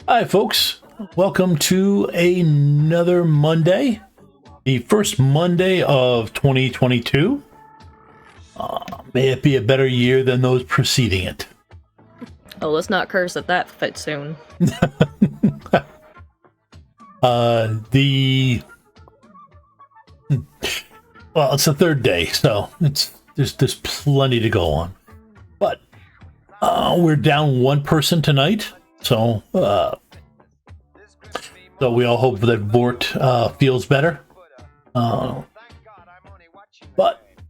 Hi, folks. Welcome to another Monday, the first Monday of 2022. May it be a better year than those preceding it. Oh, let's not curse at that fit soon. It's the third day, so there's plenty to go on. But we're down one person tonight, so we all hope that Vort feels better. But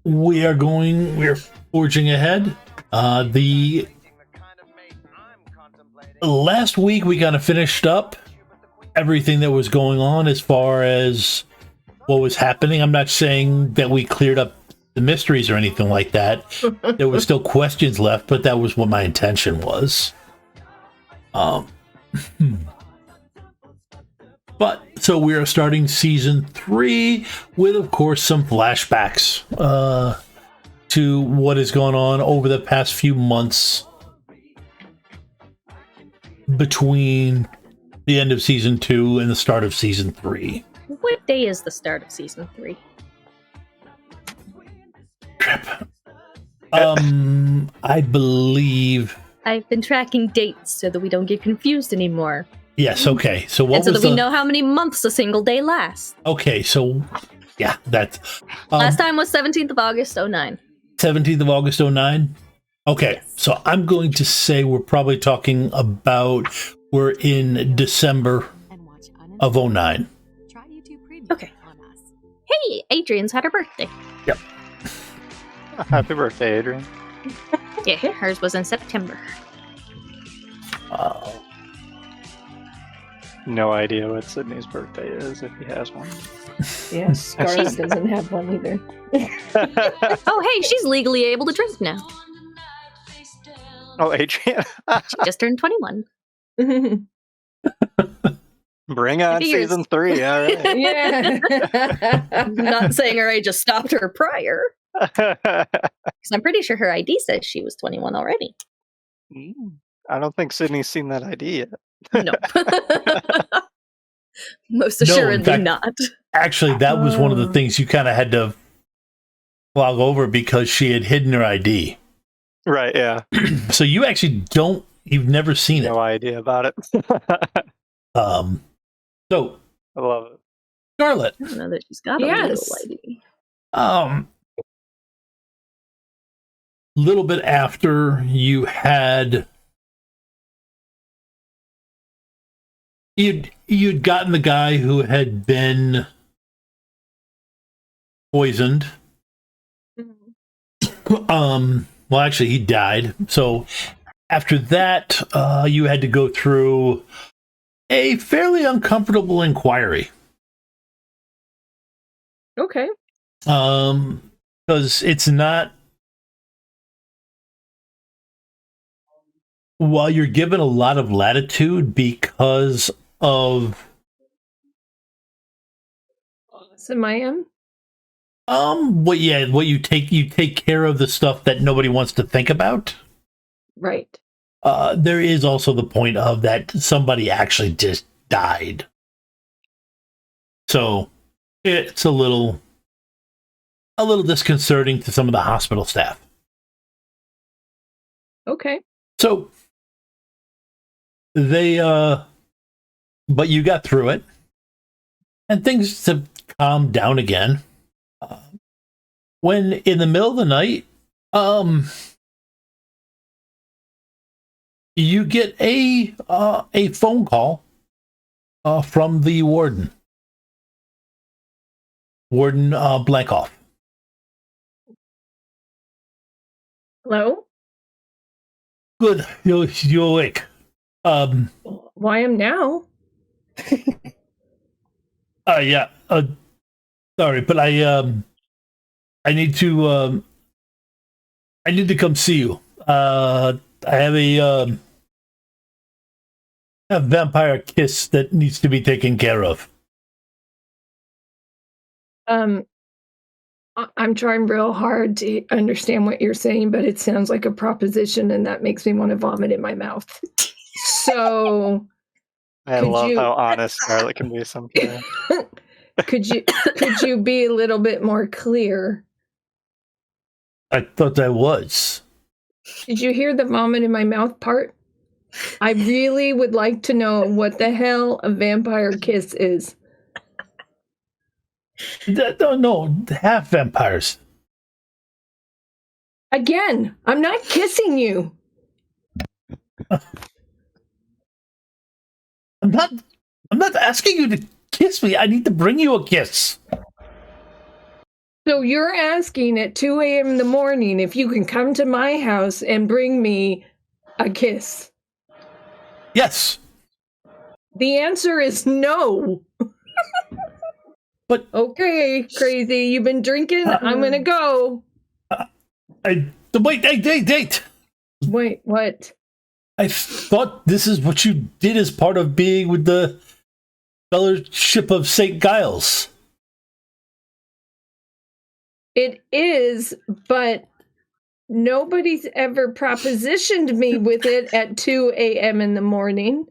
we're forging ahead. The last week we kind of finished up everything that was going on as far as what was happening. I'm not saying that we cleared up the mysteries or anything like that. There were still questions left, but that was what my intention was. But so we are starting season 3 with, of course, some flashbacks to what has gone on over the past few months between the end of season 2 and the start of season 3. What day is the start of season 3? Trip. I believe I've been tracking dates so that we don't get confused anymore. yes. Okay. So what and so was that we know how many months a single day lasts. Okay. So yeah, that's Last time was 17th of August, 09. 17th of August, 09. Okay. Yes. So I'm going to say we're probably talking about we're in December of 09. Okay. Hey, Adrian's had her birthday. Yep. Happy birthday, Adrian. Yeah, hers was in September. No idea what Sydney's birthday is, if he has one. Yeah, Scarlett doesn't have one either. Oh, hey, she's legally able to drink now. Oh, Adrian. She just turned 21. Bring on Figures. season 3, all right. Yeah. I'm not saying her age just stopped her prior. Because I'm pretty sure her ID says she was 21 already. I don't think Sydney's seen that ID yet. No. Most No, in assuredly fact- not. Actually, that was one of the things you kind of had to log over because she had hidden her ID. Right, yeah. So you actually you've never seen it. No idea about it. So I love it. Scarlett, I don't know that she's got a Yes. legal ID. little bit after you'd gotten the guy who had been poisoned. Well, actually, he died. So after that, you had to go through a fairly uncomfortable inquiry. Okay. Because it's not, while you're given a lot of latitude because of Simayam? what you take care of the stuff that nobody wants to think about. Right. There is also the point of that somebody actually just died. So it's a little disconcerting to some of the hospital staff. Okay. So but you got through it and things have calmed down again. When in the middle of the night, you get a phone call from the warden, Blankoff. Hello? Good, you're awake. Why am now? Yeah. Sorry, but I need to come see you. I have a vampire kiss that needs to be taken care of. I'm trying real hard to understand what you're saying, but it sounds like a proposition, and that makes me want to vomit in my mouth. So I Could love you- how honest Scarlett can be sometimes. could you be a little bit more clear? I thought I was. Did you hear the vomit in my mouth part? I really would like to know what the hell a vampire kiss is. No, half vampires. Again, I'm not kissing you. I'm not asking you to kiss me. I need to bring you a kiss. So you're asking at 2 a.m. in the morning if you can come to my house and bring me a kiss. Yes. The answer is no. But Okay, crazy. You've been drinking. I'm gonna go. Wait, date. Wait, what? I thought this is what you did as part of being with the Fellowship of St. Giles. It is, but nobody's ever propositioned me with it at 2 a.m. in the morning.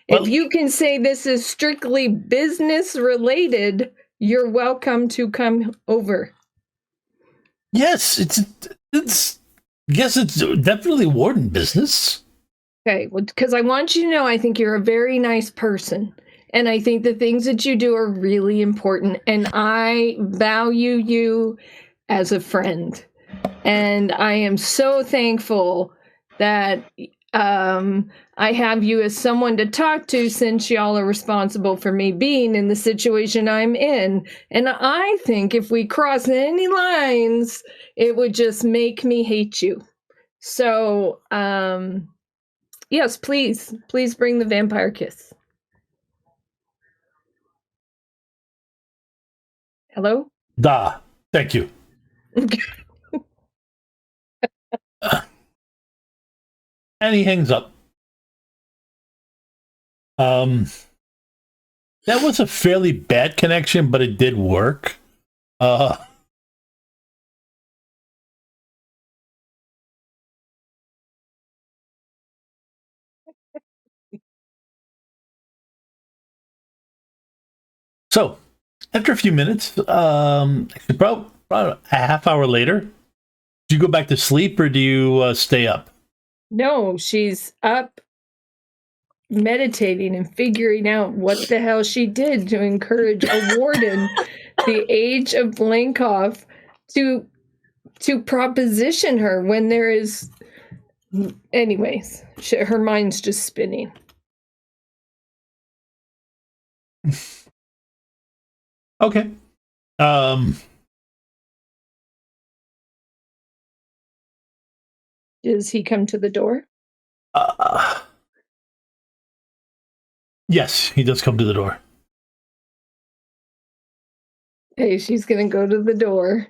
Well- If you can say this is strictly business related, you're welcome to come over. Yes, it's definitely Warden business. Okay, well, because I want you to know I think you're a very nice person. And I think the things that you do are really important. And I value you as a friend. And I am so thankful that I have you as someone to talk to, since y'all are responsible for me being in the situation I'm in. And I think if we cross any lines, it would just make me hate you. So, yes, please bring the vampire kiss. Hello? Da. Thank you. And he hangs up. That was a fairly bad connection, but it did work. So, after a few minutes, actually probably a half hour later, do you go back to sleep or do you stay up? No, she's up meditating and figuring out what the hell she did to encourage a warden, the age of Blankoff, to proposition her when there is. Anyways, her mind's just spinning. Okay. Does he come to the door? Yes, he does come to the door. Okay, she's gonna go to the door.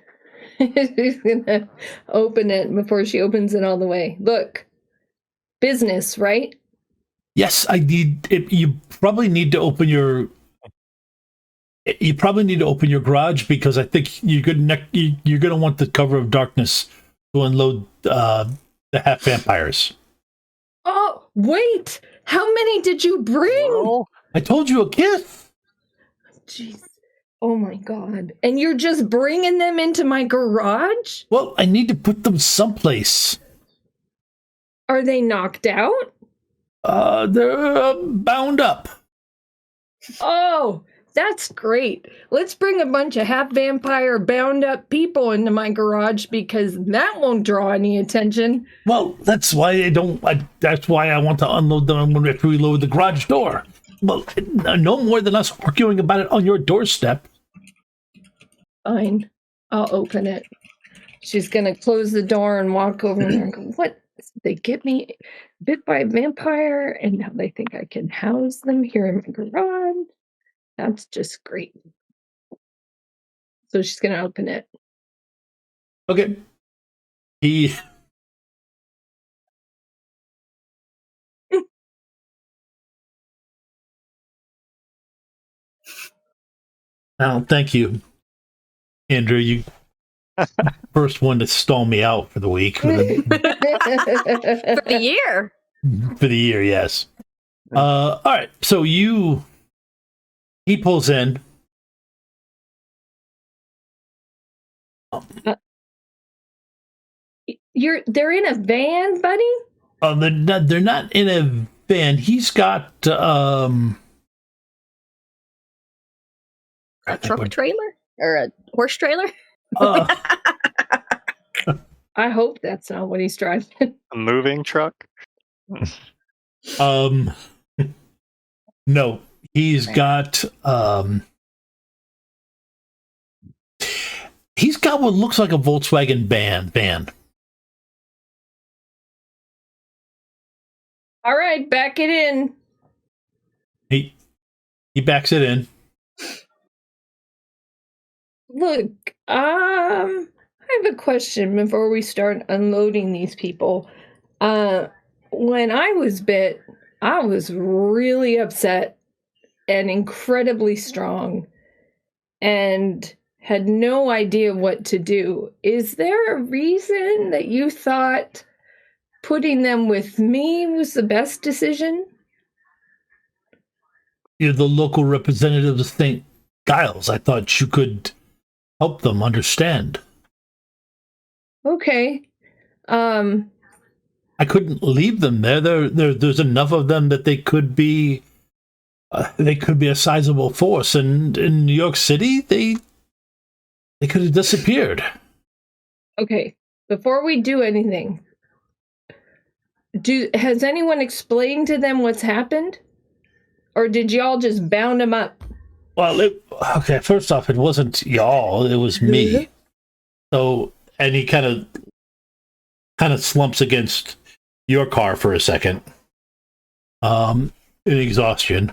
She's gonna open it before she opens it all the way. Look, business, right? Yes, I need. You probably need to open your. You probably need to open your garage because I think you're gonna want the cover of darkness to unload the half vampires. Oh, wait! How many did you bring? Oh, I told you a kiss. Jeez. Oh my god. And you're just bringing them into my garage? Well, I need to put them someplace. Are they knocked out? They're bound up. Oh, that's great. Let's bring a bunch of half vampire bound up people into my garage because that won't draw any attention. Well, that's why that's why I want to unload them after we load the garage door. Well, no more than us arguing about it on your doorstep. Fine. I'll open it. She's gonna close the door and walk over there and go, what? They get me bit by a vampire and now they think I can house them here in my garage. That's just great. So she's gonna open it. Okay. He. Oh, thank you, Andrew. You first one to stall me out for the week. For the year. For the year, yes. All right. So he pulls in. They're in a van, buddy? They're not in a van. He's got A truck trailer or a horse trailer? I hope that's not what he's driving. A moving truck? No. He's got he's got what looks like a Volkswagen van. All right, back it in. He backs it in. Look, I have a question before we start unloading these people. When I was bit, I was really upset and incredibly strong and had no idea what to do. Is there a reason that you thought putting them with me was the best decision? You're the local representative of St. Giles. I thought you could help them understand. Okay. I couldn't leave them there. There's enough of them that they could be a sizable force. And in New York City, they could have disappeared. Okay. Before we do anything, has anyone explained to them what's happened? Or did y'all just bound them up? Well, okay, first off, it wasn't y'all, it was me. So, and he kind of slumps against your car for a second. In exhaustion.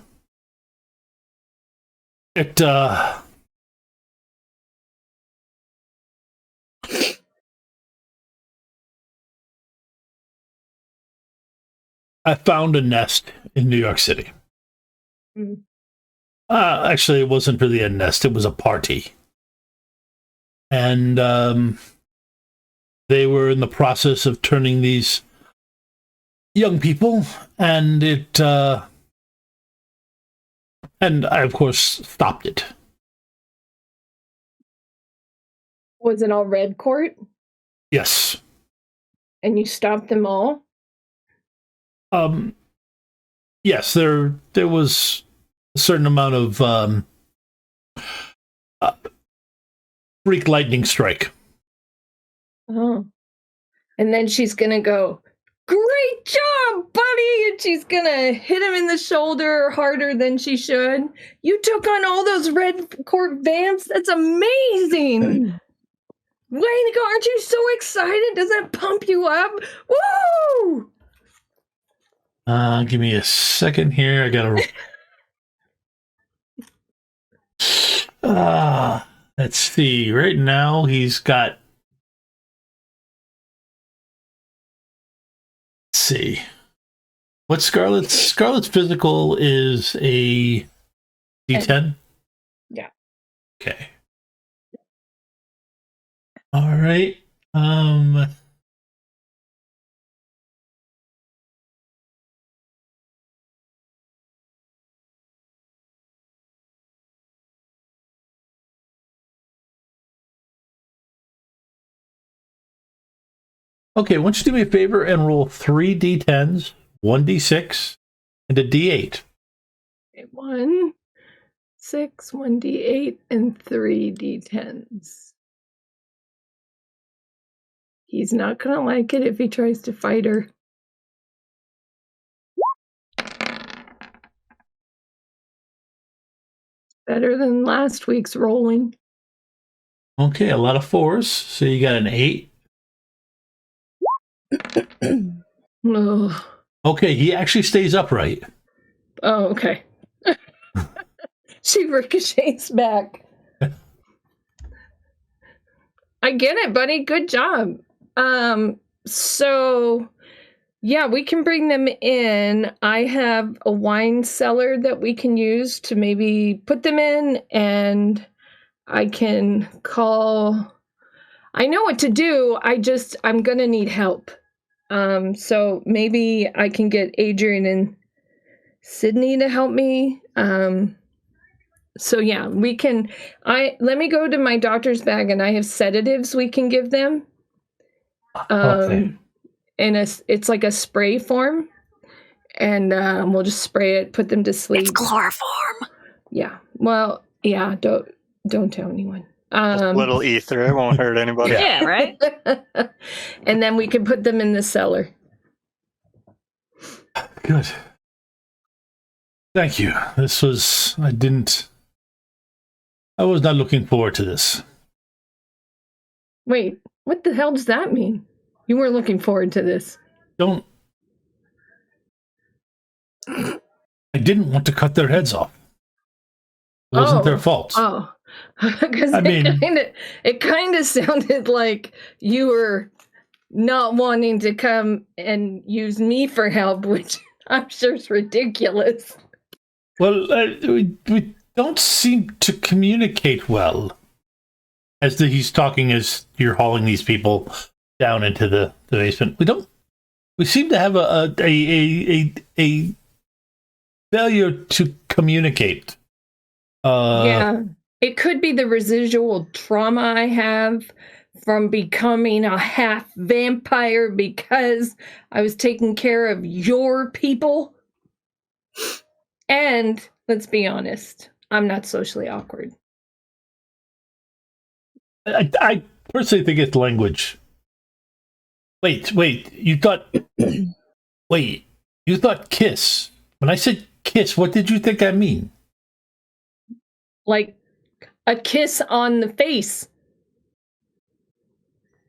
I found a nest in New York City. Mm. Actually, it wasn't really a nest, it was a party. And they were in the process of turning these young people, and and I, of course, stopped it. Was it all red court? Yes. And you stopped them all? Yes, there was a certain amount of freak lightning strike. Oh. And then she's gonna go, "Great job, buddy!" And she's gonna hit him in the shoulder harder than she should. You took on all those red court vamps? That's amazing! Way to go! Aren't you so excited? Does that pump you up? Woo! Give me a second here. I gotta. Let's see. Right now, he's got. Let's see. What's Scarlett's? Scarlett's physical is a D10. Yeah. Okay. All right. Okay, why don't you do me a favor and roll 3 D10s, 1 D6, and a D8. Okay, 1, 6, 1 D8, and 3 D10s. He's not gonna like it if he tries to fight her. Better than last week's rolling. Okay, a lot of 4s. So you got an 8. Oh. Okay, he actually stays upright. Oh, okay. She ricochets back. I get it, buddy. Good job. So yeah, we can bring them in. I have a wine cellar that we can use to maybe put them in, and I can call. I know what to do. I'm gonna need help. So maybe I can get Adrian and Sydney to help me. So yeah, we can. Let me go to my doctor's bag, and I have sedatives we can give them. Okay. And it's like a spray form, and we'll just spray it, put them to sleep. It's chloroform. Yeah. Well, yeah. Don't tell anyone. Just a little ether. It won't hurt anybody. Yeah, right? And then we can put them in the cellar. Good. Thank you. I was not looking forward to this. Wait, what the hell does that mean? You weren't looking forward to this. I didn't want to cut their heads off. It wasn't their fault. Oh, because it kind of sounded like you were not wanting to come and use me for help, which I'm sure is ridiculous. Well, we don't seem to communicate well. He's talking as you're hauling these people down into the basement. We seem to have a failure to communicate. Yeah, it could be the residual trauma I have from becoming a half vampire because I was taking care of your people. And let's be honest, I'm not socially awkward. I personally think it's language. Wait, you thought kiss. When I said kiss, what did you think I mean? Like a kiss on the face.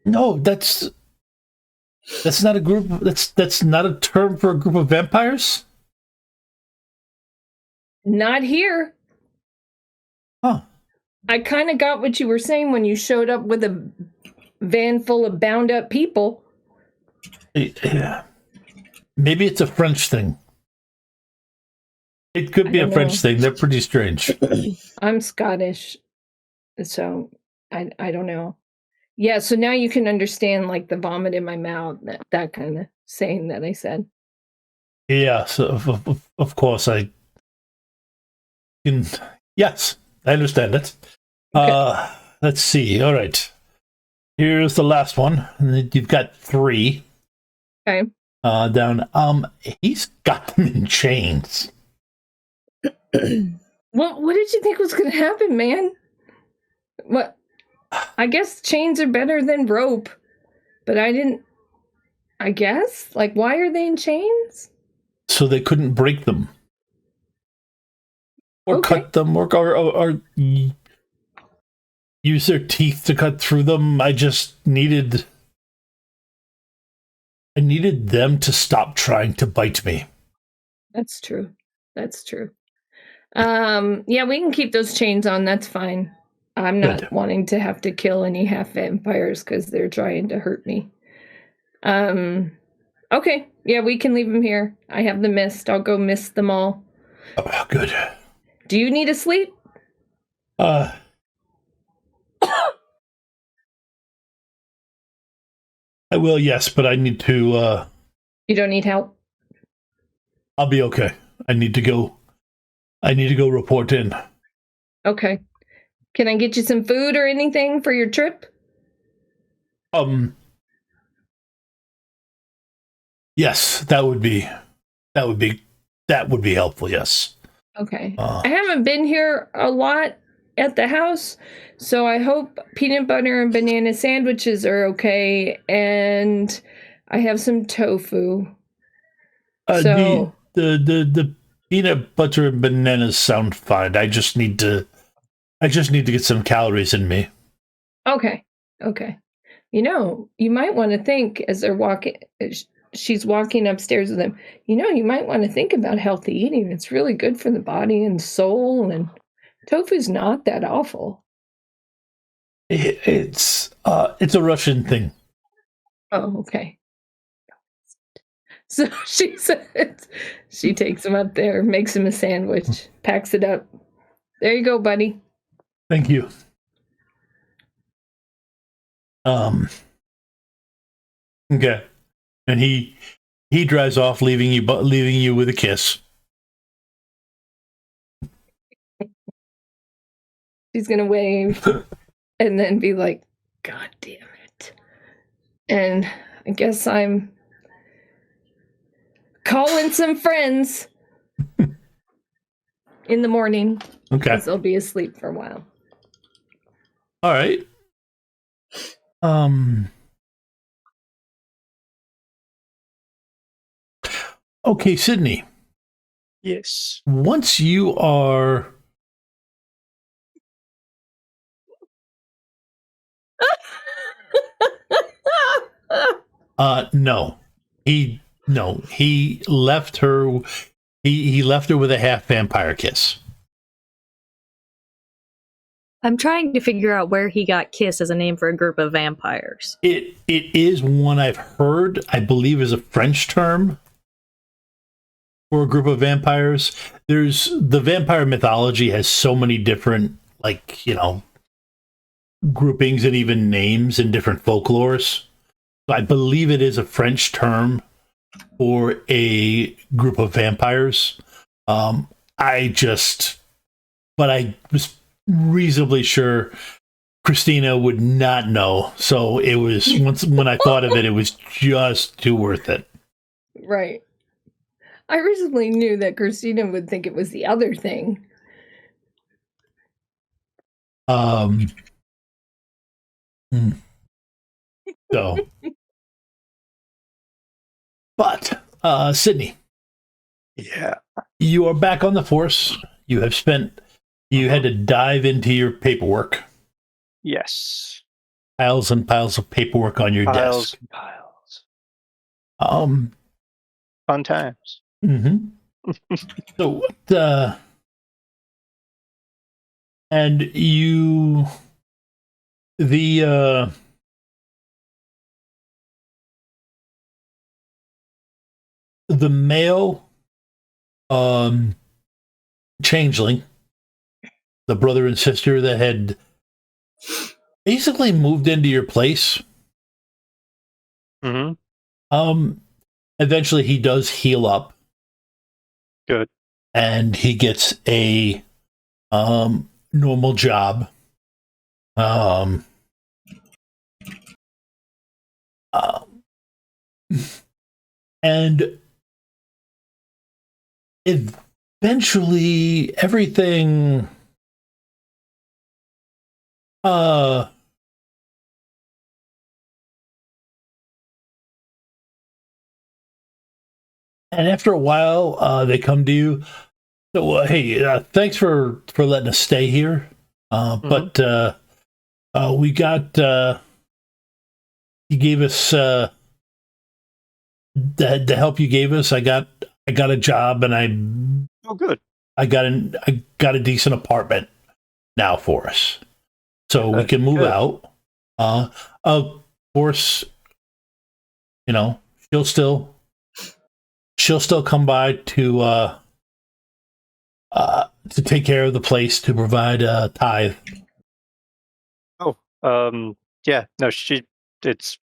No, that's not a group. That's not a term for a group of vampires. Not here. Huh. I kind of got what you were saying when you showed up with a van full of bound up people. Yeah. Maybe it's a French thing. It could be a French thing. They're pretty strange. I'm Scottish, so I don't know. Yeah, so now you can understand like the vomit in my mouth, that kind of saying that I said. Yeah, so of course I can. Yes, I understand it. Okay. Let's see. All right, here's the last one, and then you've got 3. Okay. Down. He's got them in chains. Well, what did you think was going to happen, man? What? I guess chains are better than rope, but I guess? Like, why are they in chains? So they couldn't break them. Or cut them, or use their teeth to cut through them. I needed them to stop trying to bite me. That's true. Yeah, we can keep those chains on. That's fine. I'm not wanting to have to kill any half vampires because they're trying to hurt me. Okay. Yeah, we can leave them here. I have the mist. I'll go mist them all. Oh, good. Do you need a sleep? I will, yes, but I need to, You don't need help? I'll be okay. I need to go report in. Okay. Can I get you some food or anything for your trip? Yes, that would be helpful, yes. Okay. I haven't been here a lot at the house, so I hope peanut butter and banana sandwiches are okay, and I have some tofu. The peanut butter and bananas sound fine. I just need to get some calories in me. Okay. You might want to think as they're walking. She's walking upstairs with them. You might want to think about healthy eating. It's really good for the body and soul, and tofu's not that awful. It's a Russian thing. Oh, okay. So she said she takes him up there, makes him a sandwich, packs it up. There you go, buddy. Thank you. Okay. And he drives off, leaving you with a kiss. She's gonna wave and then be like, God damn it. And I guess I'm calling some friends in the morning. Okay. Because they'll be asleep for a while. All right. Okay, Sydney. Yes. Once you are no. He left her he left her with a half vampire kiss. I'm trying to figure out where he got Kiss as a name for a group of vampires. It is one I've heard, I believe is a French term for a group of vampires. There's the vampire mythology has so many different, like, groupings and even names in different folklores. I believe it is a French term for a group of vampires. I was reasonably sure Christina would not know. So it was when I thought of it, it was just too worth it. Right. I originally knew that Christina would think it was the other thing. So, but Sydney, Yeah. you are back on the force. You had to dive into your paperwork. Yes. Piles and piles of paperwork on your Piles desk. and piles. Fun times. Mm-hmm. So, and you, the male, changeling, the brother and sister that had basically moved into your place. Mm-hmm. Eventually he does heal up. Good. And he gets a normal job. And eventually everything and after a while they come to you. So hey, thanks for letting us stay here. But we got you gave us the help you gave us. I got a job, and Good. I got a decent apartment now for us, so we can move out. Of course, she'll still come by to take care of the place, to provide a tithe. Oh, yeah. No, it's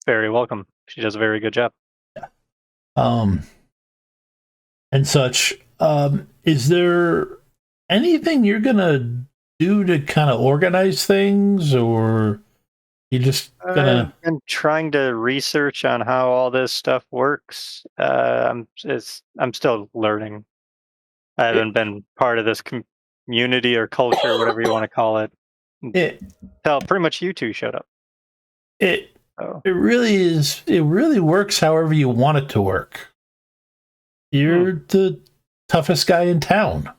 very welcome. She does a very good job. And such. Is there anything you're gonna do to kind of organize things, or you just gonna? I'm trying to research on how all this stuff works. I'm still learning. I haven't been part of this community or culture, whatever you want to call it. Pretty much you two showed up. It really is. It really works however you want it to work. You're the toughest guy in town.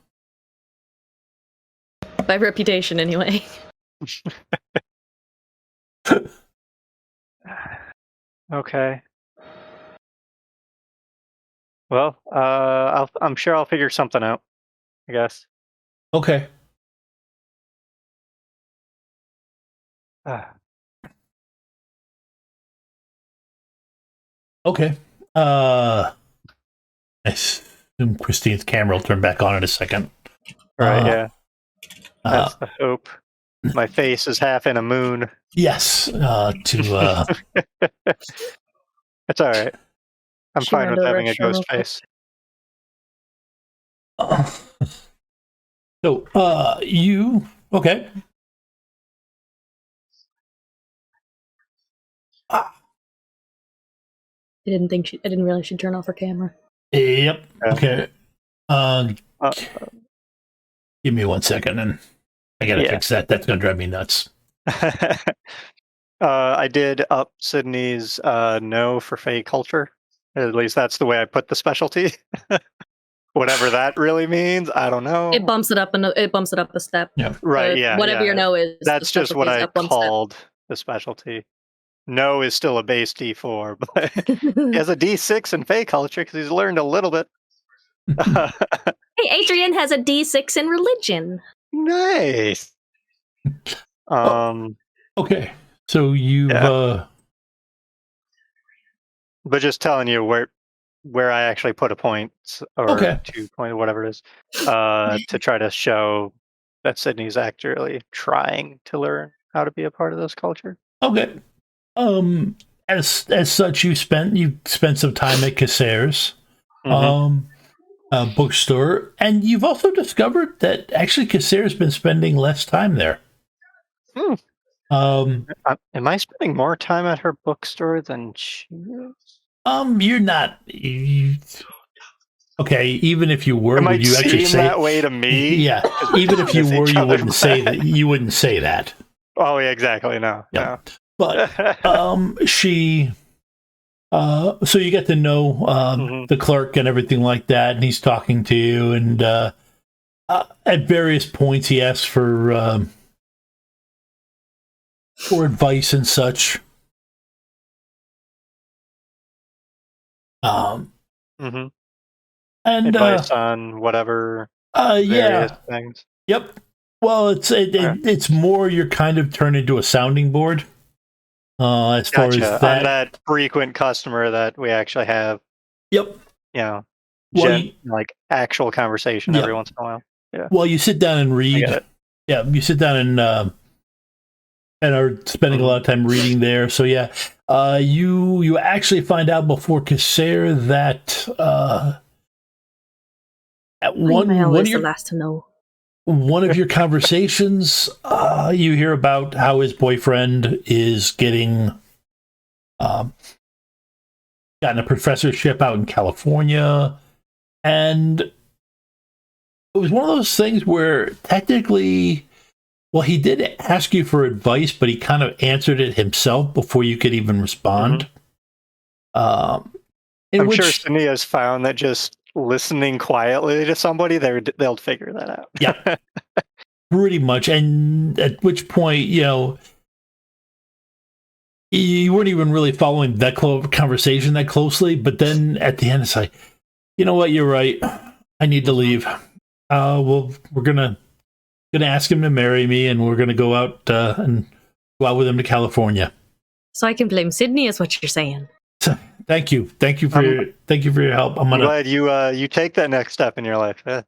By reputation, anyway. Okay. Well, I'm sure I'll figure something out, I guess. Okay. Okay. I assume Christine's camera will turn back on in a second. Right, yeah. That's the hope. My face is half in a moon. Yes. It's all right. I'm fine with having a ghost face. So, you Okay. I didn't realize she'd turn off her camera. Yep. Yeah. Okay. Uh, Give me 1 second, and I gotta Yeah. fix that. That's gonna drive me nuts. I did up Sydney's no for Fey culture. At least that's the way I put the specialty. Whatever that really means, I don't know. It bumps it up a step. Yeah. Right, yeah. Whatever yeah. your no is. That's the just what specialty is I up one step. called the specialty. No is still a base D4, but he has a D6 in Fey culture because he's learned a little bit. Hey, Adrian has a D6 in religion. Nice. Okay. So you've But just telling you where I actually put a point or Okay. 2 point, whatever it is, to try to show that Sydney's actually trying to learn how to be a part of this culture. okay. As such, you spent some time at Caceres, bookstore, and you've also discovered that actually Caceres has been spending less time there. Am I spending more time at her bookstore than she is? You're not. Okay, even if you were, It would might you actually seem say that way to me. Yeah, even if you Miss were, each you other. wouldn't say that. You wouldn't say that. Oh yeah, exactly. No, Yeah. But she. So you get to know the clerk and everything like that, and he's talking to you, and at various points he asks for advice and such. And advice on whatever various things. Yep. Well, it's more you're kind of turned into a sounding board. As far as that, I'm that frequent customer that we actually have. Yep. You know, Well, like actual conversation every once in a while. Yeah. Well, you sit down and read. Yeah, you sit down and are spending a lot of time reading there. So yeah, you actually find out before Cacer that at one of your the last to know. One of your conversations, you hear about how his boyfriend is getting gotten a professorship out in California, and it was one of those things where technically, well, he did ask you for advice, but he kind of answered it himself before you could even respond. I'm sure Sania's found that just listening quietly to somebody, they'll figure that out. Yeah, pretty much. And at which point, you weren't even really following that conversation that closely. But then at the end, it's like, you know what? You're right. I need to leave. Well, we're gonna ask him to marry me, and we're gonna go out and go out with him to California. So I can blame Sydney, is what you're saying. Thank you for your help. I'm glad you take that next step in your life. Yeah.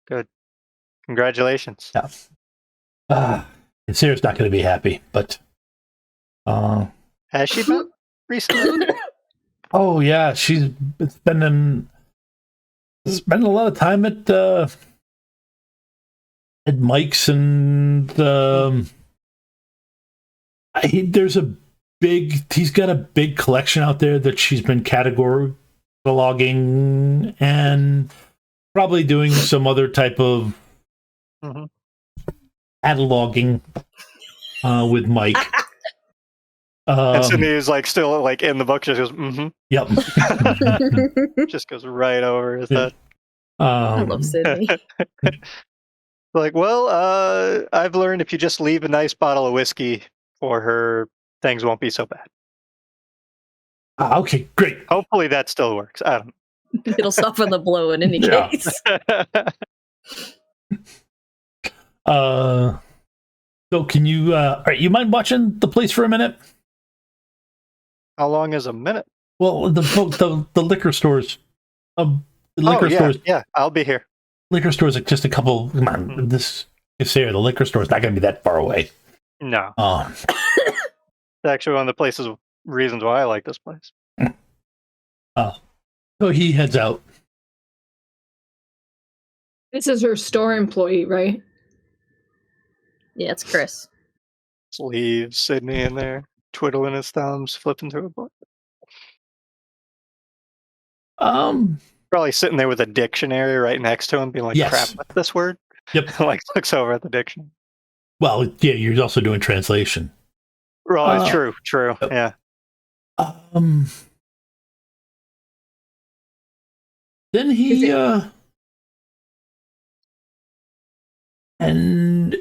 Good. Congratulations. Yeah. Sarah's not going to be happy, but has she been recently? Oh yeah, she's been spending a lot of time at Mike's, and he's got a big collection out there that she's been cataloging and probably doing some other type of cataloging with Mike. And Sydney's like still like in the book, just goes, Yep. Just goes right over his head. I love Sydney. Like, well, I've learned if you just leave a nice bottle of whiskey for her, things won't be so bad. Okay, great. Hopefully that still works. I don't know. It'll soften the blow in any case. So can you all right, you mind watching the place for a minute? How long is a minute? Well, the liquor stores. Stores. Yeah, I'll be here. Liquor stores are just a couple. Come on, this is here. The liquor store is not going to be that far away. No. It's actually one of the reasons why I like this place. So he heads out. This is her store employee, right? Yeah, it's Chris. Just leave Sydney in there, twiddling his thumbs, flipping through a book. Probably sitting there with a dictionary right next to him, being like, Yes. crap, what's this word? Yep. Like, looks over at the dictionary. Well, yeah, you're also doing translation. Right, true. Yeah. Then he, and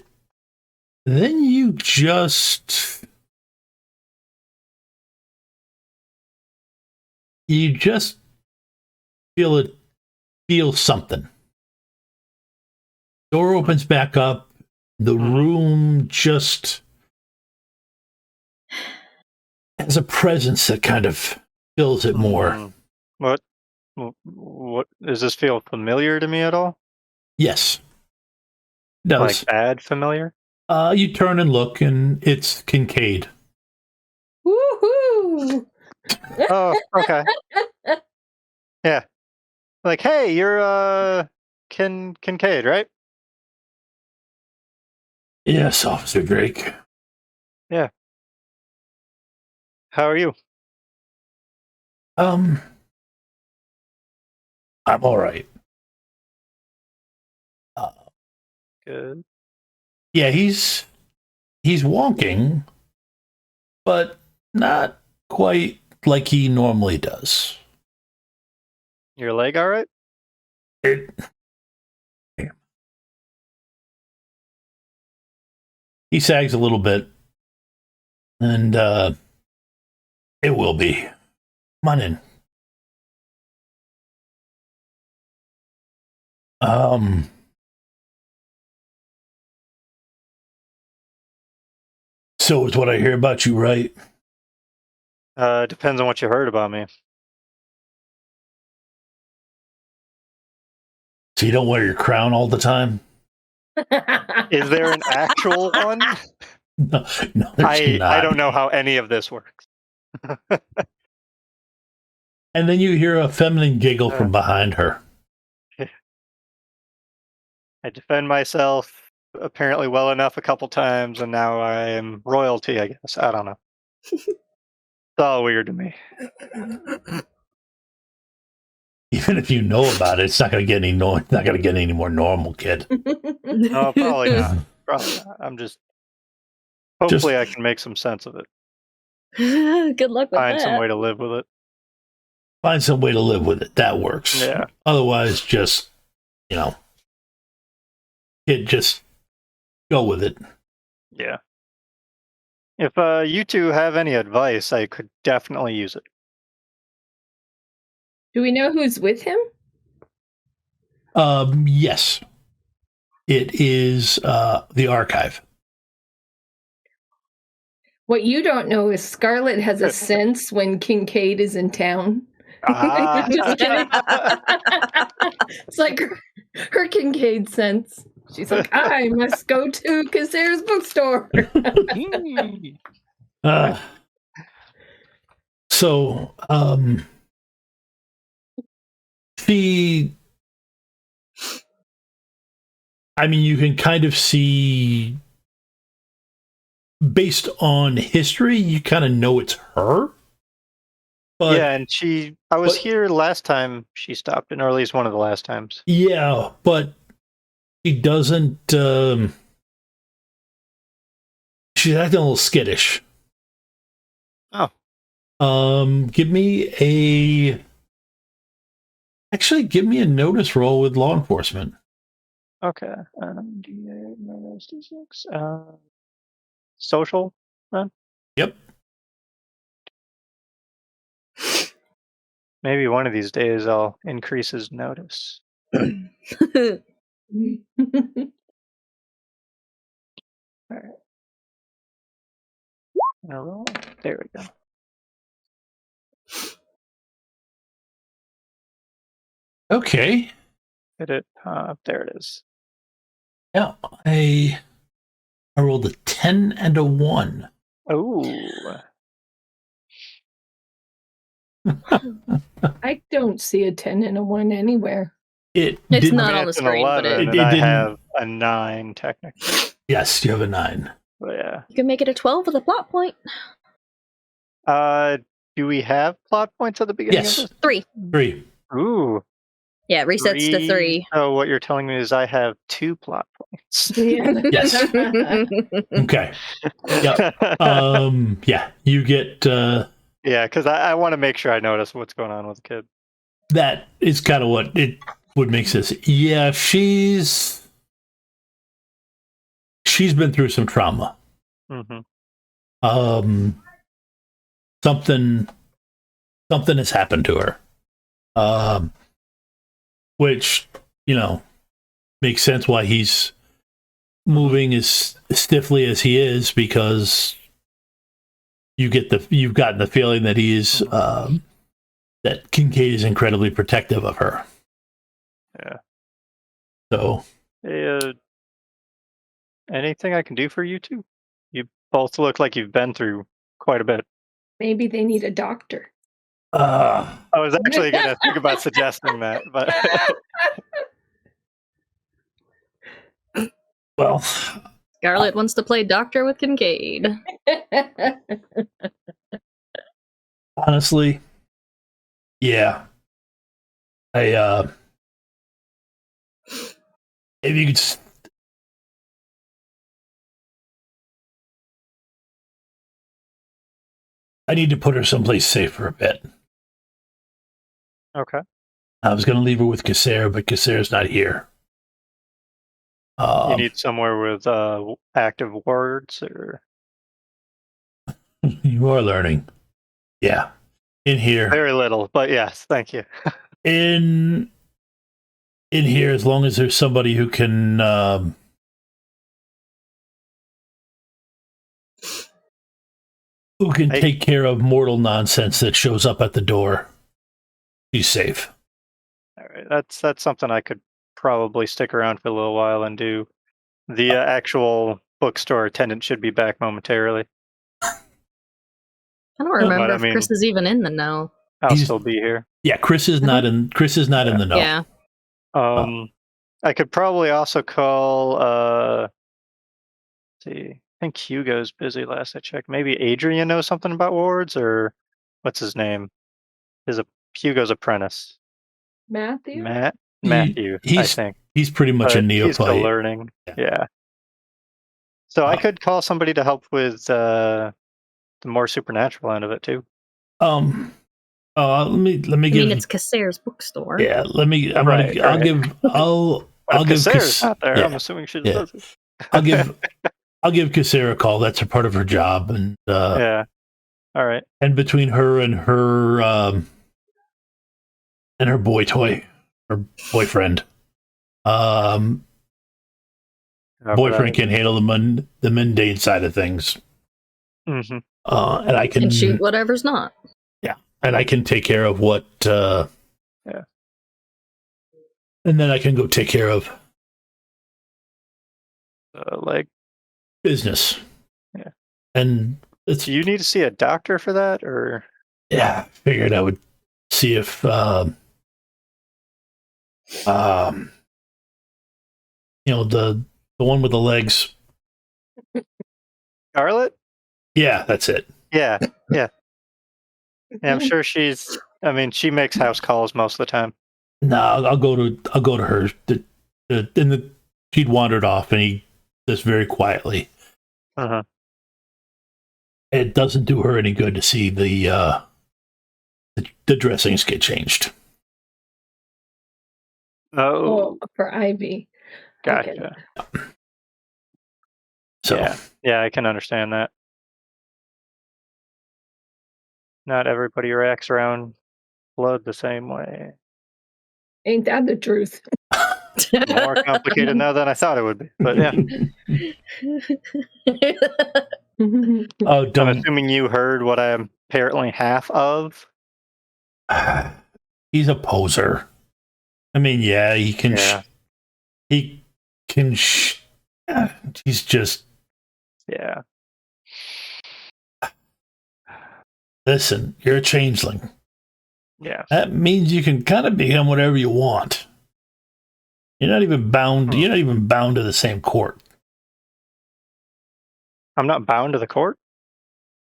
then you just feel something. Door opens back up. The room just has a presence that kind of fills it more. What does this feel familiar to me at all? Yes. It does. Like bad familiar? You turn and look, and it's Kincaid. Woohoo! Oh, okay. Yeah. Like, hey, you're Kincaid, right? Yes, Officer Drake. Yeah. How are you? I'm all right. Good. Yeah, he's wonking, but not quite like he normally does. Your leg all right? He sags a little bit, and it will be. Come on in. So it's what I hear about you, right? Depends on what you heard about me. So you don't wear your crown all the time? Is there an actual one? No, there's not. I don't know how any of this works. And then you hear a feminine giggle from behind her. I defend myself apparently well enough a couple times, and now I am royalty, I guess. I don't know. It's all weird to me. Even if you know about it, it's not going to get any more normal, kid. No, probably not. Probably not. I'm just. Hopefully, I can make some sense of it. Good luck with Find that. some way to live with it. Find some way to live with it. That works. Yeah. Otherwise, just, just go with it. Yeah. If you two have any advice, I could definitely use it. Do we know who's with him? Yes. It is the archive. What you don't know is Scarlett has a sense when Kincaid is in town. Just kidding. It's like her Kincaid sense. She's like, I must go to Kazera's bookstore. So, you can kind of see, based on history, you kind of know it's her. But, yeah, and I was here last time she stopped in, or at least one of the last times. Yeah, but she doesn't, she's acting a little skittish. Oh. Give me a notice roll with law enforcement. Okay. Social, then? Yep. Maybe one of these days I'll increase his notice. All right. Roll. There we go. Okay. Hit it. There it is. Yeah, I rolled a 10 and a 1. Oh. I don't see a 10 and a 1 anywhere. It's not on the screen, 11, but and I have a 9 technically. Yes, you have a 9. But yeah. You can make it a 12 with a plot point. Do we have plot points at the beginning Yes. of this? 3. 3. Ooh. Yeah, it resets to 3. So what you're telling me is I have 2 plot points. Yes. Okay. Yep. Yeah, you get Yeah, because I want to make sure I notice what's going on with the kid. that is kind of what makes this. Yeah, she's been through some trauma. Mm-hmm. Something has happened to her. Which, makes sense why he's moving as stiffly as he is, because you've gotten the feeling that he is that Kincaid is incredibly protective of her. Yeah. So, Hey, anything I can do for you two? You both look like you've been through quite a bit. Maybe they need a doctor. I was actually going to think about suggesting that, but well, Scarlett wants to play doctor with Kincaid. honestly, yeah. If you could. I need to put her someplace safe for a bit. okay. I was going to leave her with Kasser, but Kasser's not here. You need somewhere with active words, or You are learning. Yeah. In here. very little, but yes, thank you. In here, as long as there's somebody who can take care of mortal nonsense that shows up at the door, she's safe. All right, that's something I could probably stick around for a little while and do. The actual bookstore attendant should be back momentarily. I don't remember I if mean- Chris is even in the know. I'll He's- still be here. Yeah, Chris is not in the know. Yeah. I could probably also call. Let's see, I think Hugo's busy. Last I checked, maybe Adrian knows something about wards, or what's his name? Hugo's apprentice, Matthew? Matthew. I He's think he's pretty much But a he's still neophyte. learning. Yeah. Yeah. So I could call somebody to help with the more supernatural end of it too. Let me I give. mean, it's Kasser's bookstore. Yeah, I'll Right. give Sarah's not there. yeah. I'm assuming she's Yeah. busy. I'll give Kasser a call. That's a part of her job, and Yeah. All right. and between her and her boy toy, her boyfriend, boyfriend can handle the mundane side of things, Mm-hmm. and I can And shoot whatever's not. and I can take care of what. Yeah. And then I can go take care of Like, business. Yeah. And it's do you need to see a doctor for that, or? yeah. I figured I would see if the one with the legs. Scarlett? Yeah, that's it. Yeah. Yeah, I'm sure she's. I mean, she makes house calls most of the time. No, I'll go to her. She'd wandered off, and he just very quietly. Uh-huh. It doesn't do her any good to see the dressings get changed. Oh, for Ivy. gotcha. Okay. So Yeah, I can understand that. Not everybody reacts around blood the same way. Ain't that the truth? More complicated now than I thought it would be. But yeah, oh, I'm don't. assuming you heard what I'm apparently half of. He's a poser. I mean, yeah, he can. Yeah. He can. He's just. Yeah. Listen, you're a changeling. Yeah. That means you can kind of become whatever you want. You're not even bound. You're not even bound to the same court. I'm not bound to the court?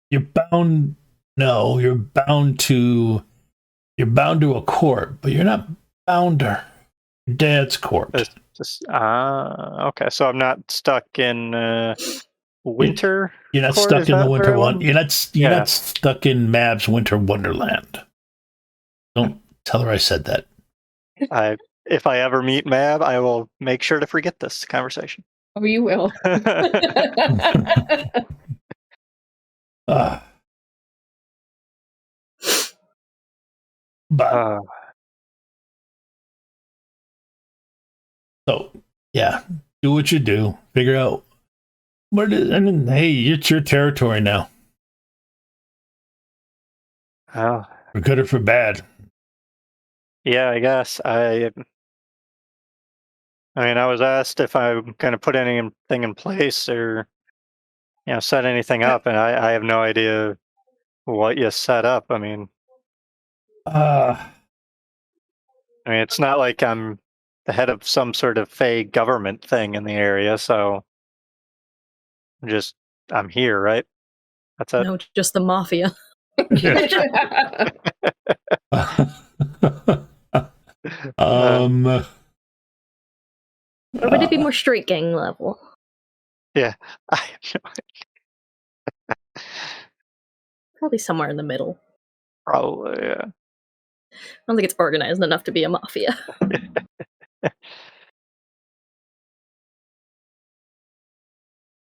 You're bound. No, you're bound to a court, but you're not bound to your dad's court. Okay, so I'm not stuck in winter. You're not court, stuck is in the that winter where I one. am? You're not stuck in Mab's Winter Wonderland. Don't tell her I said that. If I ever meet Mab, I will make sure to forget this conversation. Oh, you will. But so yeah, do what you do. Figure out what it is, and then hey, it's your territory now. Oh, For good or for bad. yeah, I guess. I mean, I was asked if I'm going to put anything in place or, set anything up, and I have no idea what you set up. I mean, it's not like I'm the head of some sort of fake government thing in the area, so I'm here, right? That's it. No, just the mafia. Or would it be more straight gang level? Yeah, I have no idea. Probably somewhere in the middle. Probably, yeah. I don't think it's organized enough to be a mafia.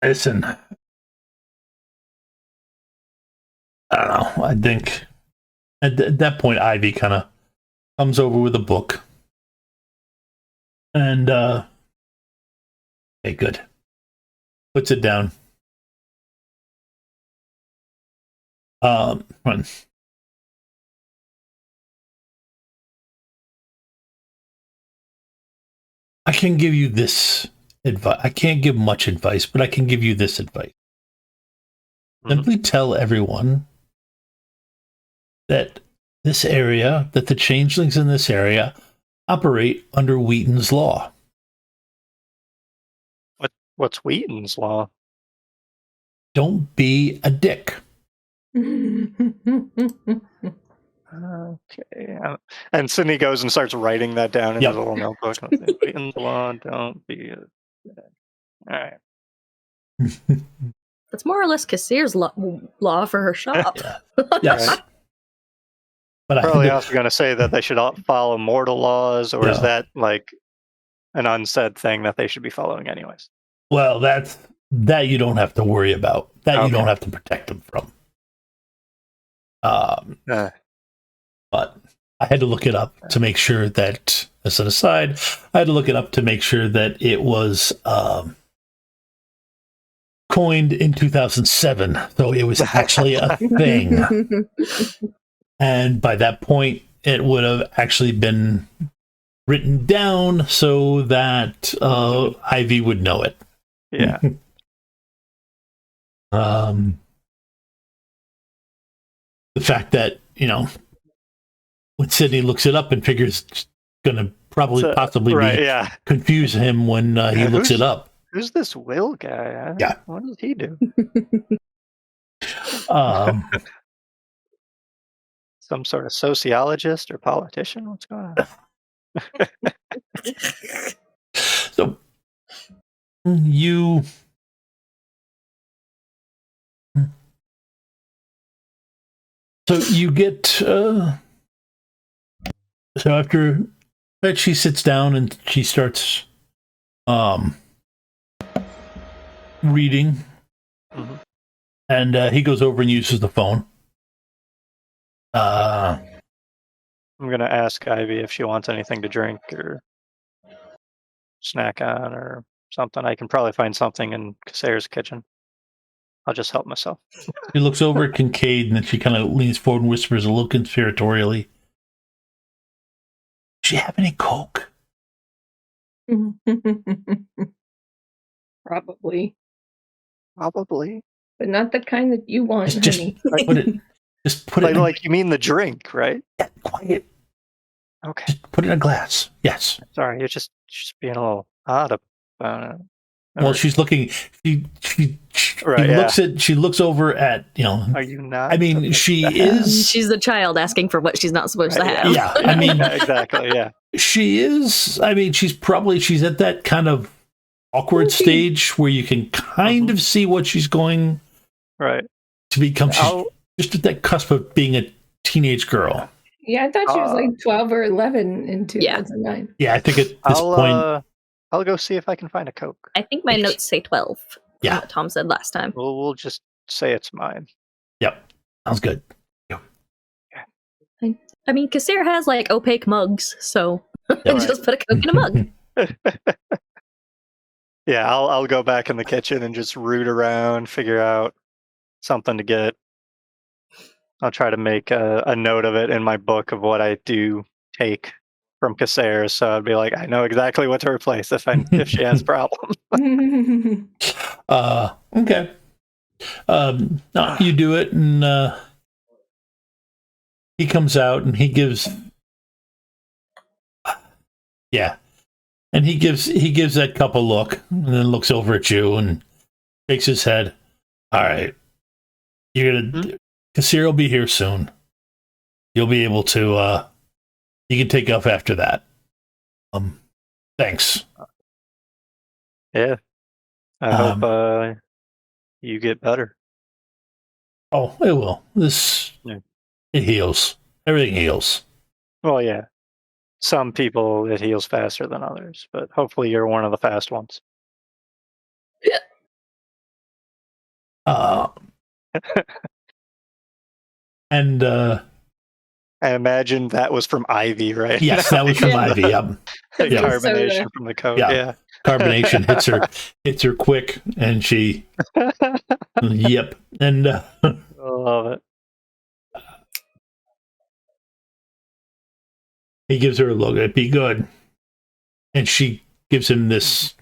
Listen, I don't know. I think at that point, Ivy kind of comes over with a book. And, hey, good. Puts it down. Fun. I can give you this advice. I can't give much advice, but I can give you this advice. Simply tell everyone that the changelings in this area operate under Wheaton's law. What's Wheaton's law? Don't be a dick. Okay. And Sydney goes and starts writing that down in his little notebook. Wheaton's law, don't be a dick. All right. That's more or less Kassir's law for her shop. Yes. Right. But Probably also going to say that they should all follow mortal laws, or is that like an unsaid thing that they should be following anyways? Well, that you don't have to worry about. That you don't have to protect them from. But I had to look it up to make sure that, as an aside, I had to look it up to make sure that it was coined in 2007. So it was actually a thing. And by that point, it would have actually been written down so that Ivy would know it. Yeah. The fact that, when Sydney looks it up and figures it's going to possibly confuse him when he looks it up. Who's this Will guy? What does he do? Some sort of sociologist or politician? What's going on? So you get so after that, she sits down and she starts reading, and he goes over and uses the phone. I'm going to ask Ivy if she wants anything to drink or snack on or something. I can probably find something in Kassir's kitchen. I'll just help myself. She looks over at Kincaid and then she kind of leans forward and whispers a little conspiratorially, "Do you have any Coke?" Probably. But not the kind that you want, honey. Just put it in, like you mean the drink, right? Yeah, quiet. Okay. Just put it in a glass. Yes. Sorry, you're just being a little odd about it. Well, she's looking. She Right, she looks over at, Are you not? I mean, she is. She's the child asking for what she's not supposed to have. Yeah, I mean, Yeah, exactly. Yeah. she is. I mean, she's at that kind of awkward stage where you can kind of see what she's going Right. to become. She's just at that cusp of being a teenage girl. Yeah, I thought she was like 12 or 11 in 2009. Yeah, I think at this point. I'll go see if I can find a Coke. I think my notes say 12. Yeah. What Tom said last time. We'll just say it's mine. Yep. Sounds good. I mean, Kassir has like opaque mugs, so just put a Coke in a mug. Yeah, I'll go back in the kitchen and just root around, figure out something to get. I'll try to make a note of it in my book of what I do take from Kassir, so I'd be like, I know exactly what to replace if she has a problem. Okay. No, you do it, and he comes out and he gives. Yeah, and he gives that cup a look, and then looks over at you and shakes his head. All right, you're gonna. Kassir will be here soon. You'll be able to. You can take off after that. Thanks. Yeah. I hope you get better. Oh, it will. It heals. Everything heals. Well, yeah. Some people it heals faster than others, but hopefully you're one of the fast ones. And I imagine that was from Ivy, right? yes, that was from Ivy. Yep. Carbonation from the Coke. Yeah. Carbonation hits her quick, and she. Yep, and I love it. he gives her a look. It'd be good, and she gives him this.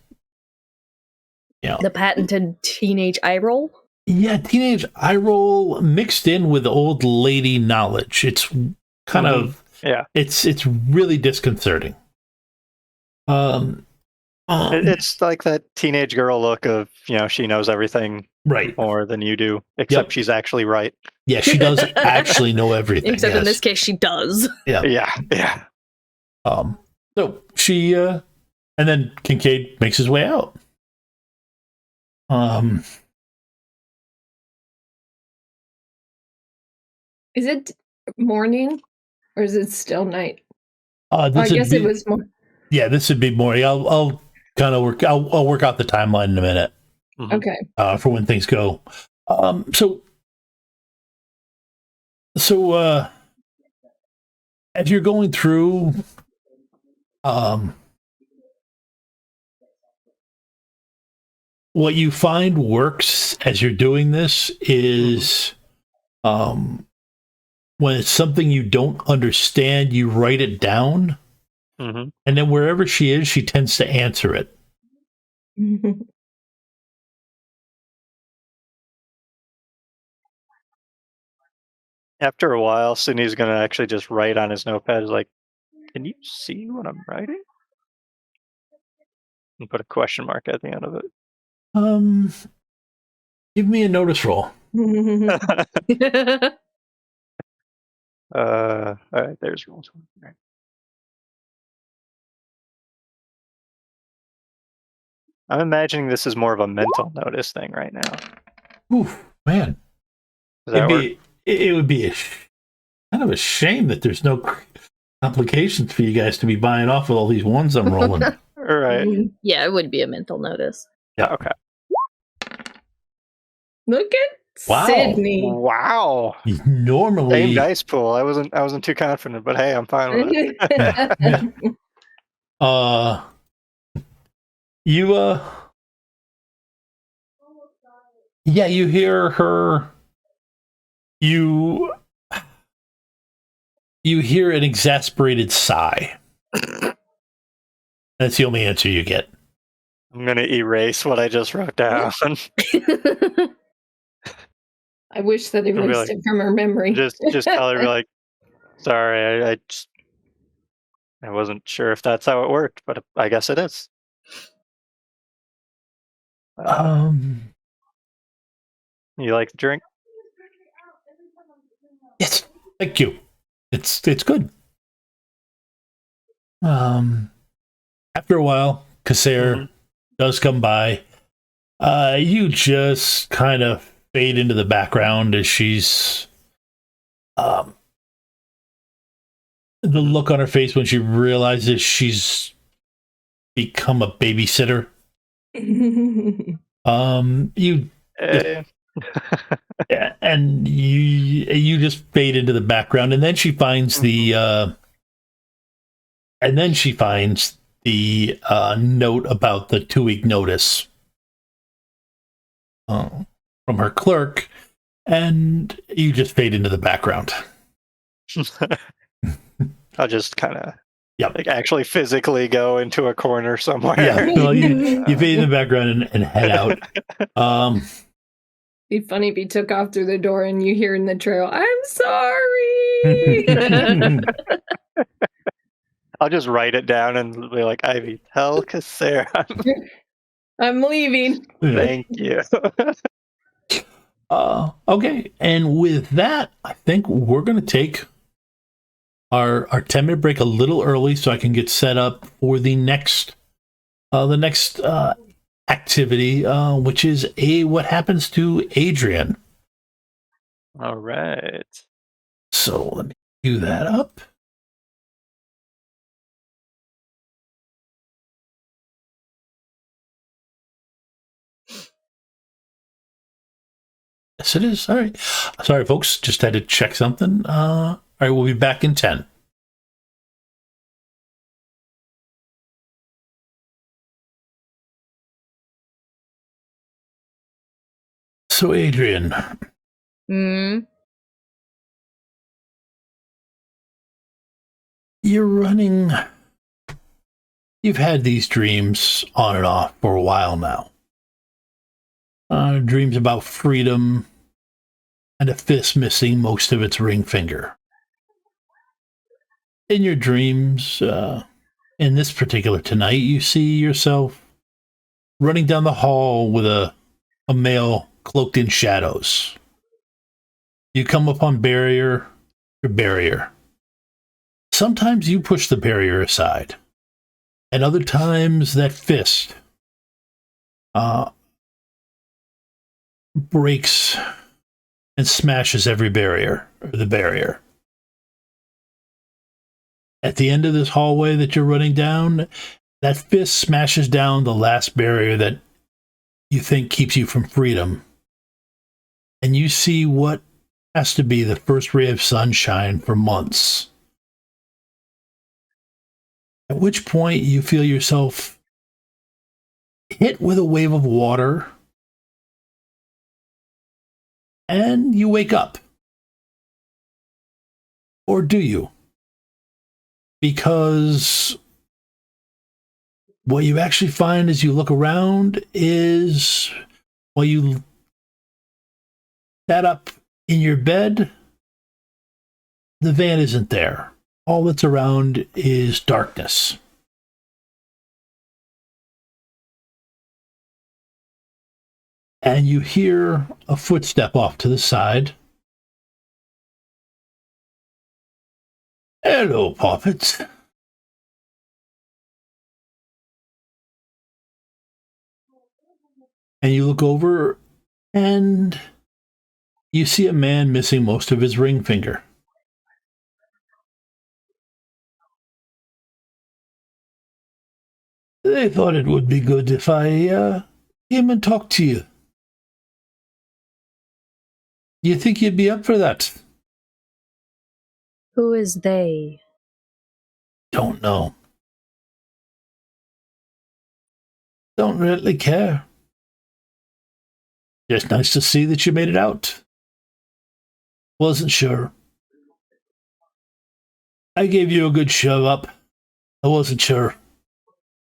The patented teenage eye roll. Yeah, teenage eye roll mixed in with old lady knowledge. It's kind of It's really disconcerting. It's like that teenage girl look of she knows everything right more than you do, except she's actually right. Yeah, she does actually know everything. Except in this case, she does. Yeah. So she and then Kincaid makes his way out. Is it morning or is it still night? I guess it was more. Yeah, this would be morning. I'll kind of work. I'll work out the timeline in a minute. Okay. For when things go. So as you're going through, what you find works as you're doing this is, when it's something you don't understand, you write it down, and then wherever she is, she tends to answer it. After a while, Sydney's going to actually just write on his notepad, like, can you see what I'm writing? And put a question mark at the end of it. Give me a notice roll. All right, there's rolls. Right. I'm imagining this is more of a mental notice thing right now. Oof, man. It would be kind of a shame that there's no complications for you guys to be buying off with all these ones I'm rolling. Right. Yeah, it would be a mental notice. Yeah. Okay. Look at Sydney. Wow. Normally, same dice pool. I wasn't too confident, but hey, I'm fine with it. You hear her. You hear an exasperated sigh. That's the only answer you get. I'm gonna erase what I just wrote down. I wish that erased it from her memory. Just tell her, like, sorry, I wasn't sure if that's how it worked, but I guess it is. You like the drink? Yes, thank you. It's good. After a while, Kasser does come by. You just kind of fade into the background as she's the look on her face when she realizes she's become a babysitter. You yeah, and you just fade into the background, and then she finds the note about the 2-week notice from her clerk, and you just fade into the background. I'll just kind of Yep. like actually physically go into a corner somewhere. Yeah, well, you fade in the background and head out. Be funny if he took off through the door and you hear in the trail, "I'm sorry." I'll just write it down and be like, Ivy, tell Kasser I'm leaving. Yeah. thank you. Okay, and with that, I think we're going to take our 10-minute break a little early so I can get set up for the next activity, which is what happens to Adrian. All right. So let me cue that up. Yes, it is. All right. Sorry, folks. Just had to check something. All right, we'll be back in 10. So, Adrian, you're running. You've had these dreams on and off for a while now. Dreams about freedom and a fist missing most of its ring finger. In your dreams, in this particular tonight, you see yourself running down the hall with a male cloaked in shadows. You come upon barrier to barrier. Sometimes you push the barrier aside, and other times that fist breaks and smashes every barrier, or the barrier. At the end of this hallway that you're running down, that fist smashes down the last barrier that you think keeps you from freedom. And you see what has to be the first ray of sunshine for months. At which point you feel yourself hit with a wave of water, and you wake up. Or do you? Because what you actually find as you look around is, while you sat up in your bed, the van isn't there. All that's around is darkness. And you hear a footstep off to the side. Hello, Poppets. And you look over and you see a man missing most of his ring finger. They thought it would be good if I came and talked to you. You think you'd be up for that? Who is they? Don't know. Don't really care. Just nice to see that you made it out. Wasn't sure. I gave you a good shove up. I wasn't sure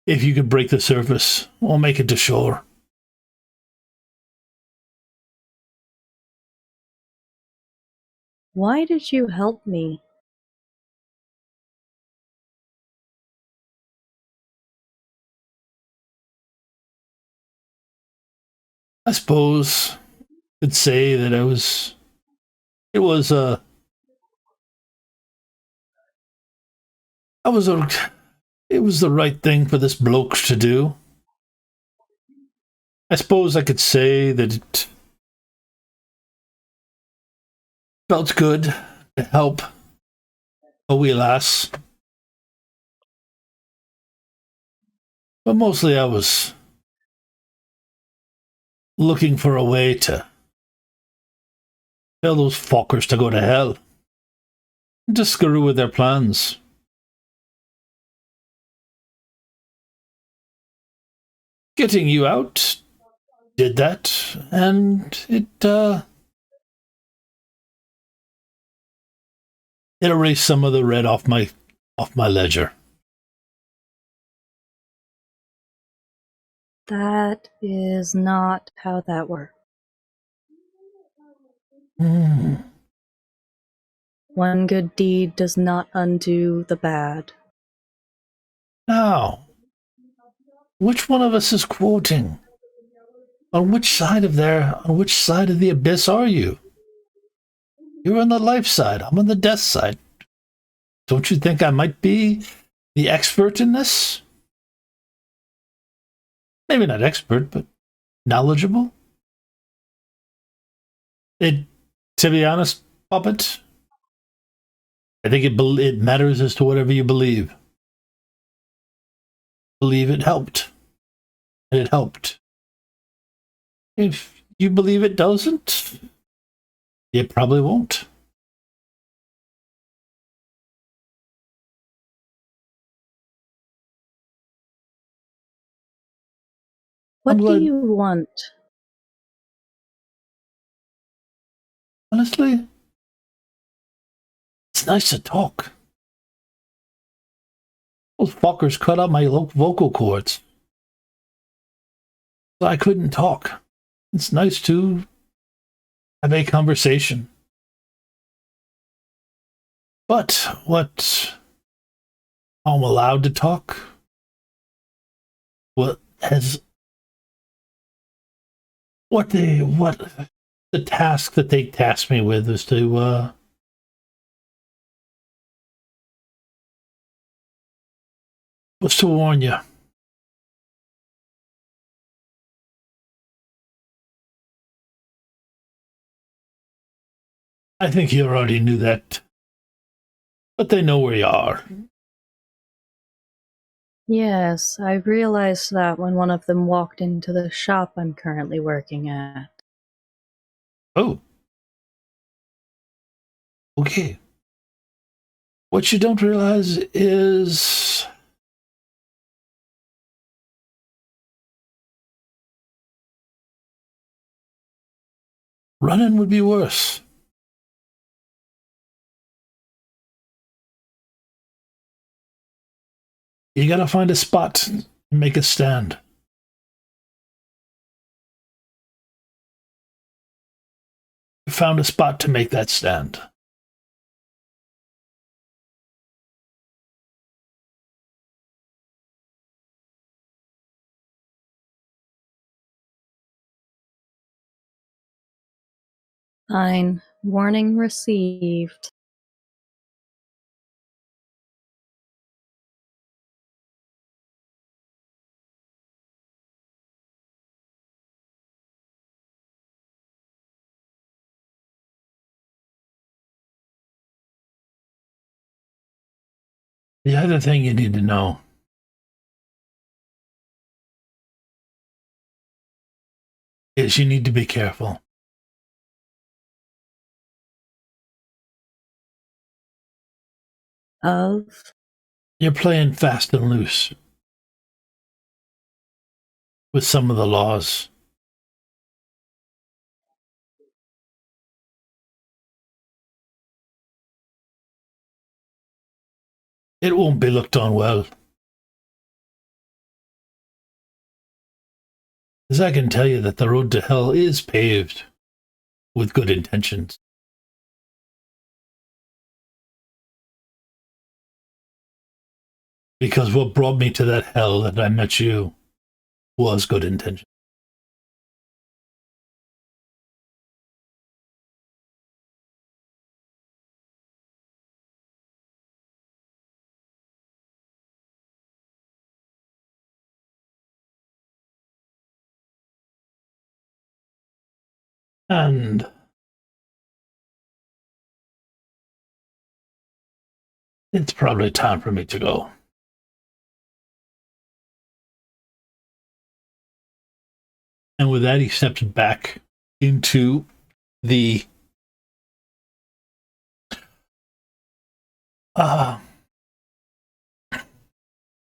if you could break the surface or make it to shore. Why did you help me? I suppose could say that it was the right thing for this bloke to do. I suppose I could say that it felt good to help a wee lass. But mostly I was looking for a way to tell those fuckers to go to hell. And to screw with their plans. Getting you out did that, and it erased some of the red off my ledger. That is not how that works. One good deed does not undo the bad. Now, which one of us is quoting? On which side of the abyss are you? You're on the life side. I'm on the death side. Don't you think I might be the expert in this? Maybe not expert, but knowledgeable. To be honest, Puppet, I think it matters as to whatever you believe. Believe it helped. And it helped. If you believe it doesn't, it probably won't. What do you want? Honestly, it's nice to talk. Those fuckers cut out my vocal cords. So I couldn't talk. It's nice to have a conversation. But I'm allowed to talk. What the task that they tasked me with is to was to warn you. I think you already knew that, but they know where you are. Yes, I realized that when one of them walked into the shop I'm currently working at. Oh. Okay. What you don't realize is running would be worse. You gotta find a spot and make a stand. You found a spot to make that stand. Fine. Warning received. The other thing you need to know is you need to be careful. Of? You're playing fast and loose with some of the laws. It won't be looked on well. As I can tell you that the road to hell is paved with good intentions. Because what brought me to that hell that I met you was good intention. And it's probably time for me to go. And with that, he steps back into the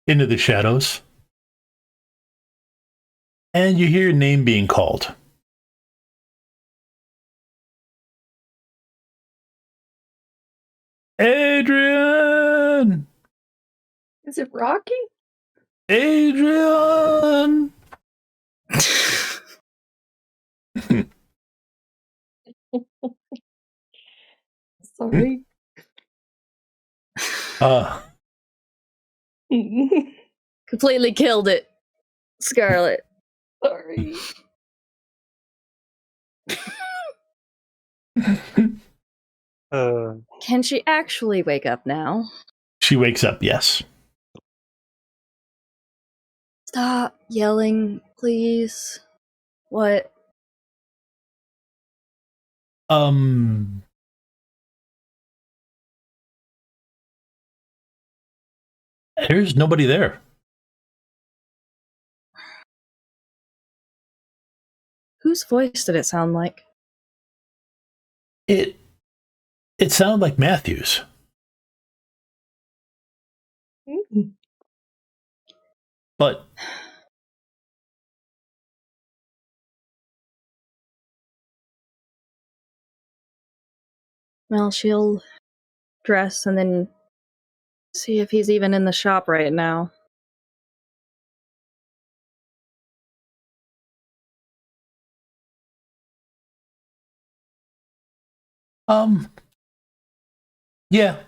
into the shadows. And you hear your name being called. Adrian! Is it Rocky? Adrian! Sorry. Completely killed it, Scarlett. Sorry. Can she actually wake up now? She wakes up, yes. Stop yelling, please. What? There's nobody there. Whose voice did it sound like? It sounded like Matthew's. But well, she'll dress and then see if he's even in the shop right now. yeah.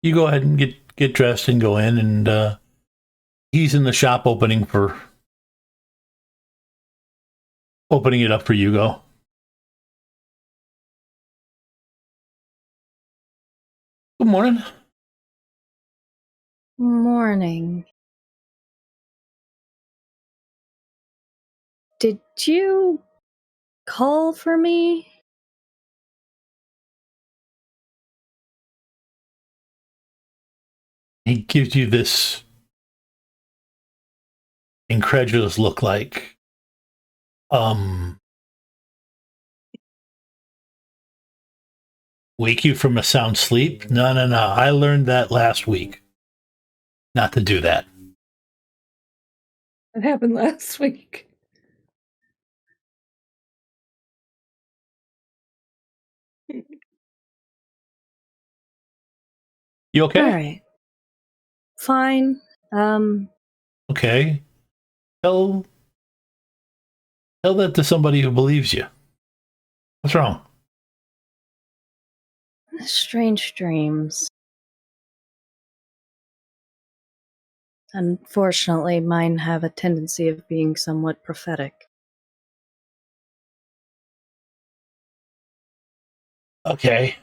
You go ahead and get dressed and go in, and he's in the shop opening it up for Hugo. Good morning. Morning. Did you call for me? He gives you this incredulous look like, wake you from a sound sleep? No. I learned that last week. Not to do that. That happened last week. You okay? All right. Fine. Okay. Tell that to somebody who believes you. What's wrong? Strange dreams. Unfortunately, mine have a tendency of being somewhat prophetic. Okay.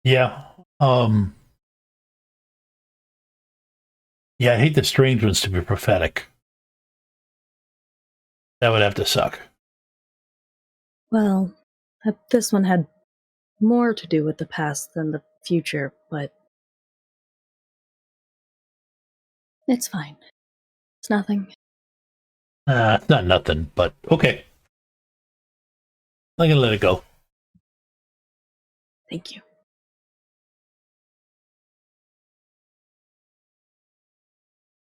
Yeah. Yeah, I hate the strange ones to be prophetic. That would have to suck. Well, this one had more to do with the past than the future, but it's fine. It's nothing. It's not nothing, but okay. I'm gonna let it go. Thank you.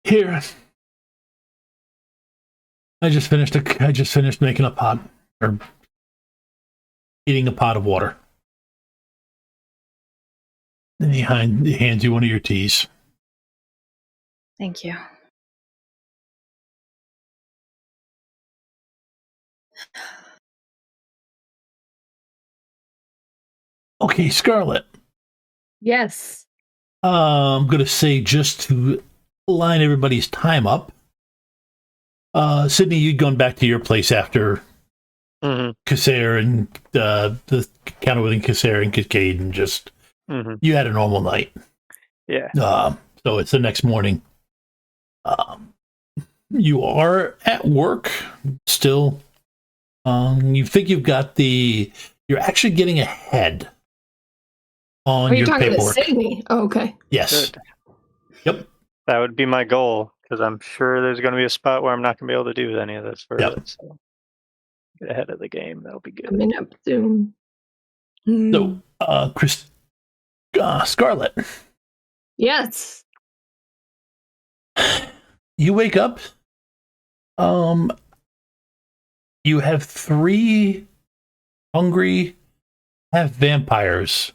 Here. I just finished making a pot, or eating a pot of water. And he hands you one of your teas. Thank you. Okay, Scarlett. Yes. I'm gonna say, just to line everybody's time up. Sydney, you'd gone back to your place after Casser and the counter within Casser and Cascade, and just you had a normal night. Yeah. So it's the next morning. You are at work still. You think you've got you're actually getting ahead on Are you your talking paperwork. to Sydney? Oh, okay. Yes. Good. Yep. That would be my goal, because I'm sure there's going to be a spot where I'm not going to be able to do any of this for Yep. it. So get ahead of the game. That'll be good. Coming up soon. So, Scarlett, Yes. you wake up. You have 3 hungry half vampires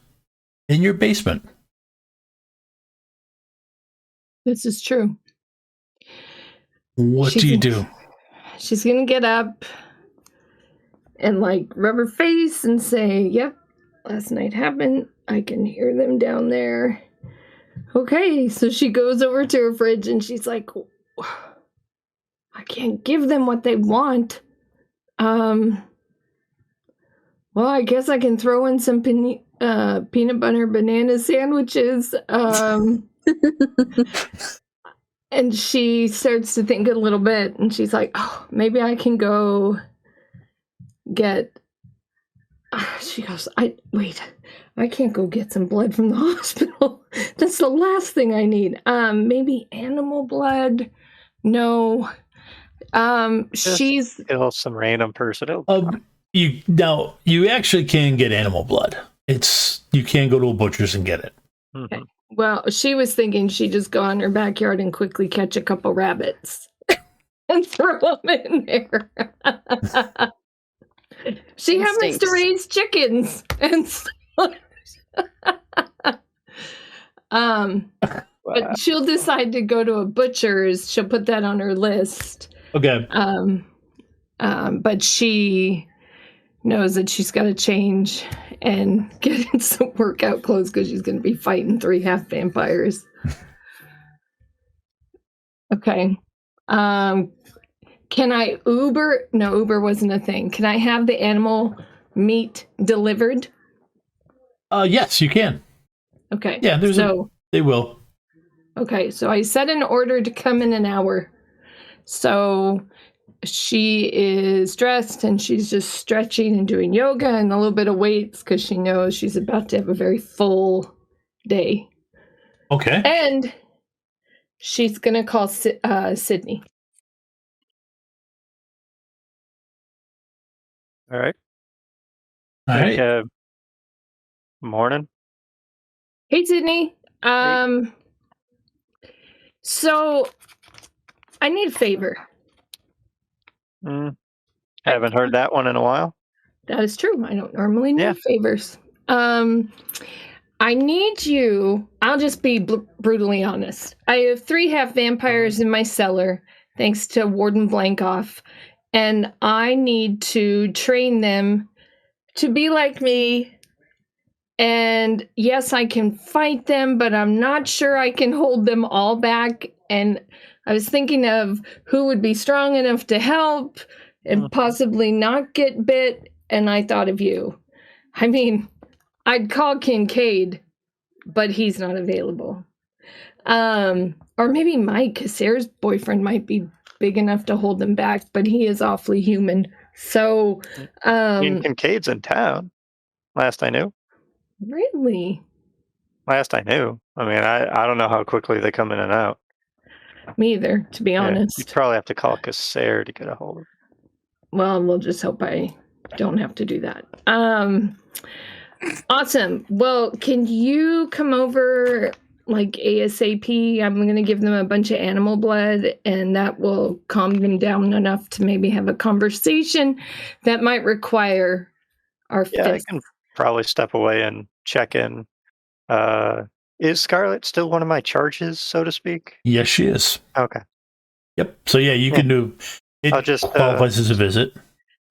in your basement. This is true. What do you do? She's gonna get up and like rub her face and say, "Yep, last night happened. I can hear them down there." Okay, so she goes over to her fridge and she's like, "I can't give them what they want. Well, I guess I can throw in some peanut butter banana sandwiches." And she starts to think a little bit, and she's like, "Oh, maybe I can go get." She goes, "I can't go get some blood from the hospital. That's the last thing I need. Maybe animal blood? No. She's Kill some random person. You actually can get animal blood. You can go to a butcher's and get it. Mhm. well. She was thinking she'd just go in her backyard and quickly catch a couple rabbits and throw them in there." She happens to Instincts. raise chickens, and so, but she'll decide to go to a butcher's. She'll put that on her list. Okay. But she knows that she's got to change and get in some workout clothes because she's going to be fighting 3 half vampires. Okay. Can I Uber? No, Uber wasn't a thing. Can I have the animal meat delivered? Yes, you can. Okay. Yeah, they will. Okay, so I set an order to come in an hour. So she is dressed and she's just stretching and doing yoga and a little bit of weights because she knows she's about to have a very full day. Okay. And she's going to call Sydney. All right. All right. Morning. Hey, Sydney. So I need a favor. Haven't heard that one in a while. That is true. I don't normally need favors. I need you. I'll just be brutally honest. I have 3 half vampires in my cellar, thanks to Warden Blankoff, and I need to train them to be like me. And yes, I can fight them, but I'm not sure I can hold them all back. And I was thinking of who would be strong enough to help and possibly not get bit, and I thought of you. I mean, I'd call Kincaid, but he's not available. Or maybe Mike, Sarah's boyfriend, might be big enough to hold them back, but he is awfully human. So, Kincaid's in town. Last I knew. Really? Last I knew. I mean, I don't know how quickly they come in and out. Me either, to be honest. You probably have to call Casser to get a hold of him. Well, we'll just hope I don't have to do that. Awesome. Well, can you come over like ASAP? I'm going to give them a bunch of animal blood, and that will calm them down enough to maybe have a conversation that might require our Yeah, I fist. can probably step away and check in. Is Scarlett still one of my charges, so to speak? Yes, she is. Okay. Yep. So yeah, you can do. It I'll just, qualifies as a visit.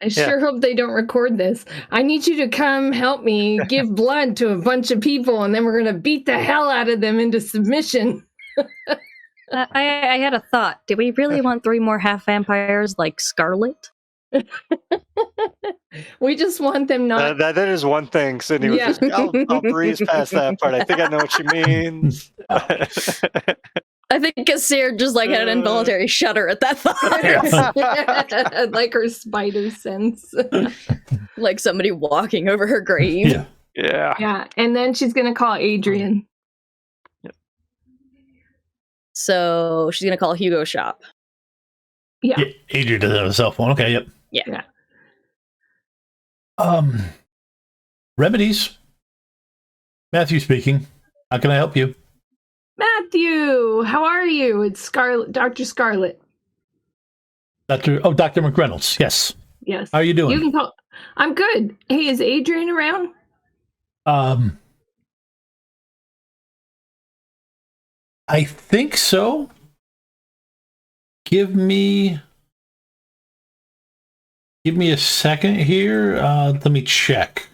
I sure hope they don't record this. I need you to come help me give blood to a bunch of people, and then we're going to beat the hell out of them into submission. I had a thought. Do we really want 3 more half vampires like Scarlett? We just want them not. that is one thing. Sydney was just, I'll breeze past that part. I think I know what she means. I think Kassir just like had an involuntary shudder at that thought. Like her spider sense. Like somebody walking over her grave. Yeah. Yeah. Yeah, and then she's gonna call Adrian. So she's gonna call Hugo's shop. Yeah. Adrian doesn't have a cell phone. Okay, yep. Yeah. Remedies. Matthew speaking. How can I help you? Matthew, how are you? It's Scarlett, Dr. Scarlett. Dr. McReynolds. Yes. Yes. How are you doing? You can call. I'm good. Hey, is Adrian around? I think so. Give me a second here. Let me check.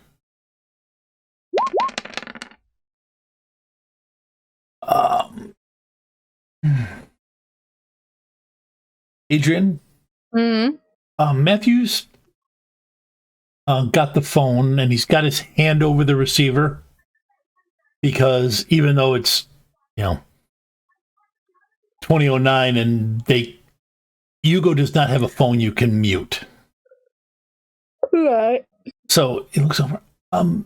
Adrian, Matthews got the phone and he's got his hand over the receiver because even though it's 2009 and Hugo does not have a phone you can mute. Right. So he looks over. Dr.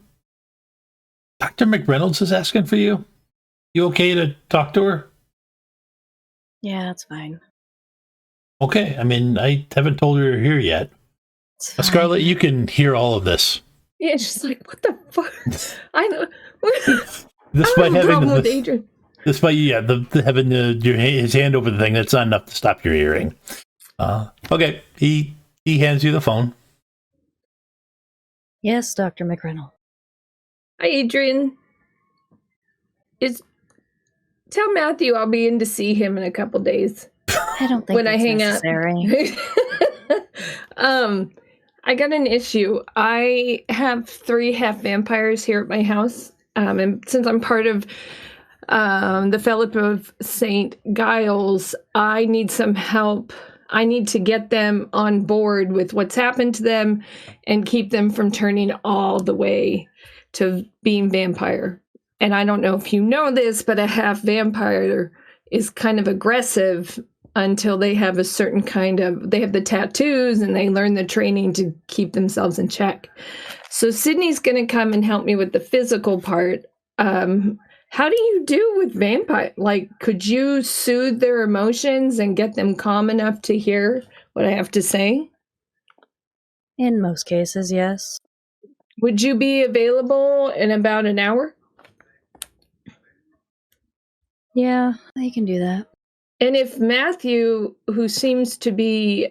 McReynolds is asking for you. You okay to talk to her? Yeah, that's fine. Okay. I mean, I haven't told her you're here yet. Scarlett, you can hear all of this. Yeah, she's like, what the fuck? I know. Despite I have a problem with having Adrian. despite having his hand over the thing, that's not enough to stop your hearing. Okay. He hands you the phone. Yes, Dr. McReynolds. Hi, Adrian. Tell Matthew I'll be in to see him in a couple days. I don't think When I that's hang necessary. up. I got an issue. I have 3 half vampires here at my house. And since I'm part of the Fellowship of St. Giles, I need some help. I need to get them on board with what's happened to them and keep them from turning all the way to being vampire. And I don't know if you know this, but a half vampire is kind of aggressive until they have a certain they have the tattoos and they learn the training to keep themselves in check. So Sydney's going to come and help me with the physical part. How do you do with vampire? Like, could you soothe their emotions and get them calm enough to hear what I have to say? In most cases, yes. Would you be available in about an hour? Yeah, I can do that. And if Matthew, who seems to be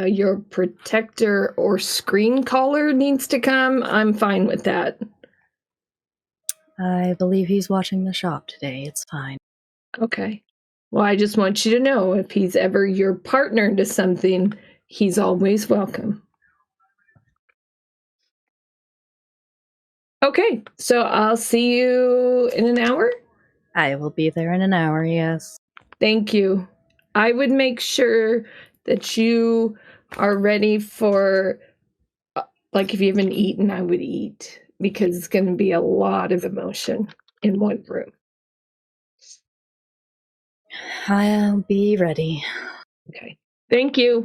your protector or screen caller, needs to come, I'm fine with that. I believe he's watching the shop today. It's fine. Okay. Well, I just want you to know if he's ever your partner to something, he's always welcome. Okay, so I'll see you in an hour. I will be there in an hour, yes. Thank you. I would make sure that you are ready for, like, if you haven't eaten, I would eat, because it's going to be a lot of emotion in one room. I'll be ready. Okay. Thank you.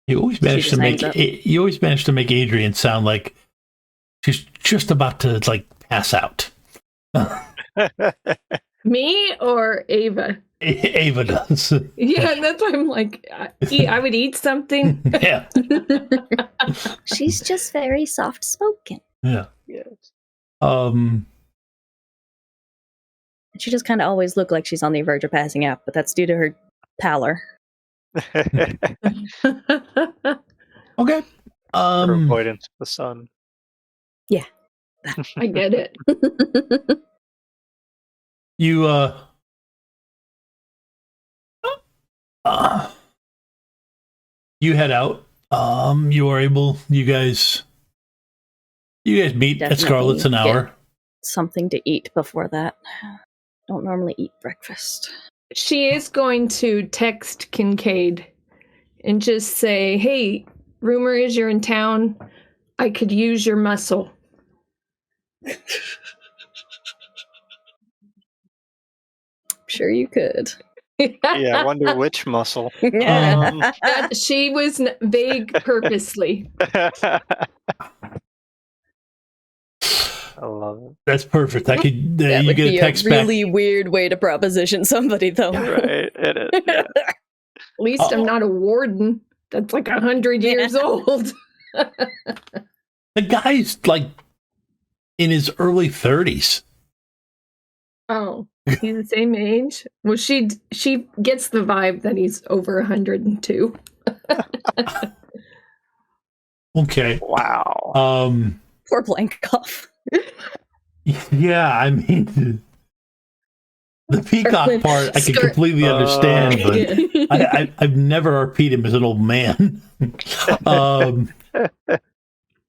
You always manage to make hangs up. you always manage to make Adrian sound like she's just about to pass out. Me or Ava? Ava does. Yeah, that's why I'm like, I would eat something. Yeah. She's just very soft spoken. Yeah. Yes. She just kind of always look like she's on the verge of passing out, but that's due to her pallor. Okay. For avoidance of the sun. Yeah. I get it. You you head out. You guys meet at Definitely Scarlett's an hour. Something to eat before that. Don't normally eat breakfast. She is going to text Kincaid and just say, hey, rumor is you're in town. I could use your muscle. Sure you could. Yeah, I wonder which muscle. She was vague purposely. I love it. That's perfect. I could. That You would get be a text a really back. weird way to proposition somebody, though. Right, it is. Yeah. At least I'm not a warden. That's like 100 years old. The guy's like in his early 30s. Oh, he's the same age? Well, she gets the vibe that he's over 102. Okay. Wow. Poor Blankoff. Yeah, I mean, the peacock part I can completely understand, but I've never RP'd him as an old man.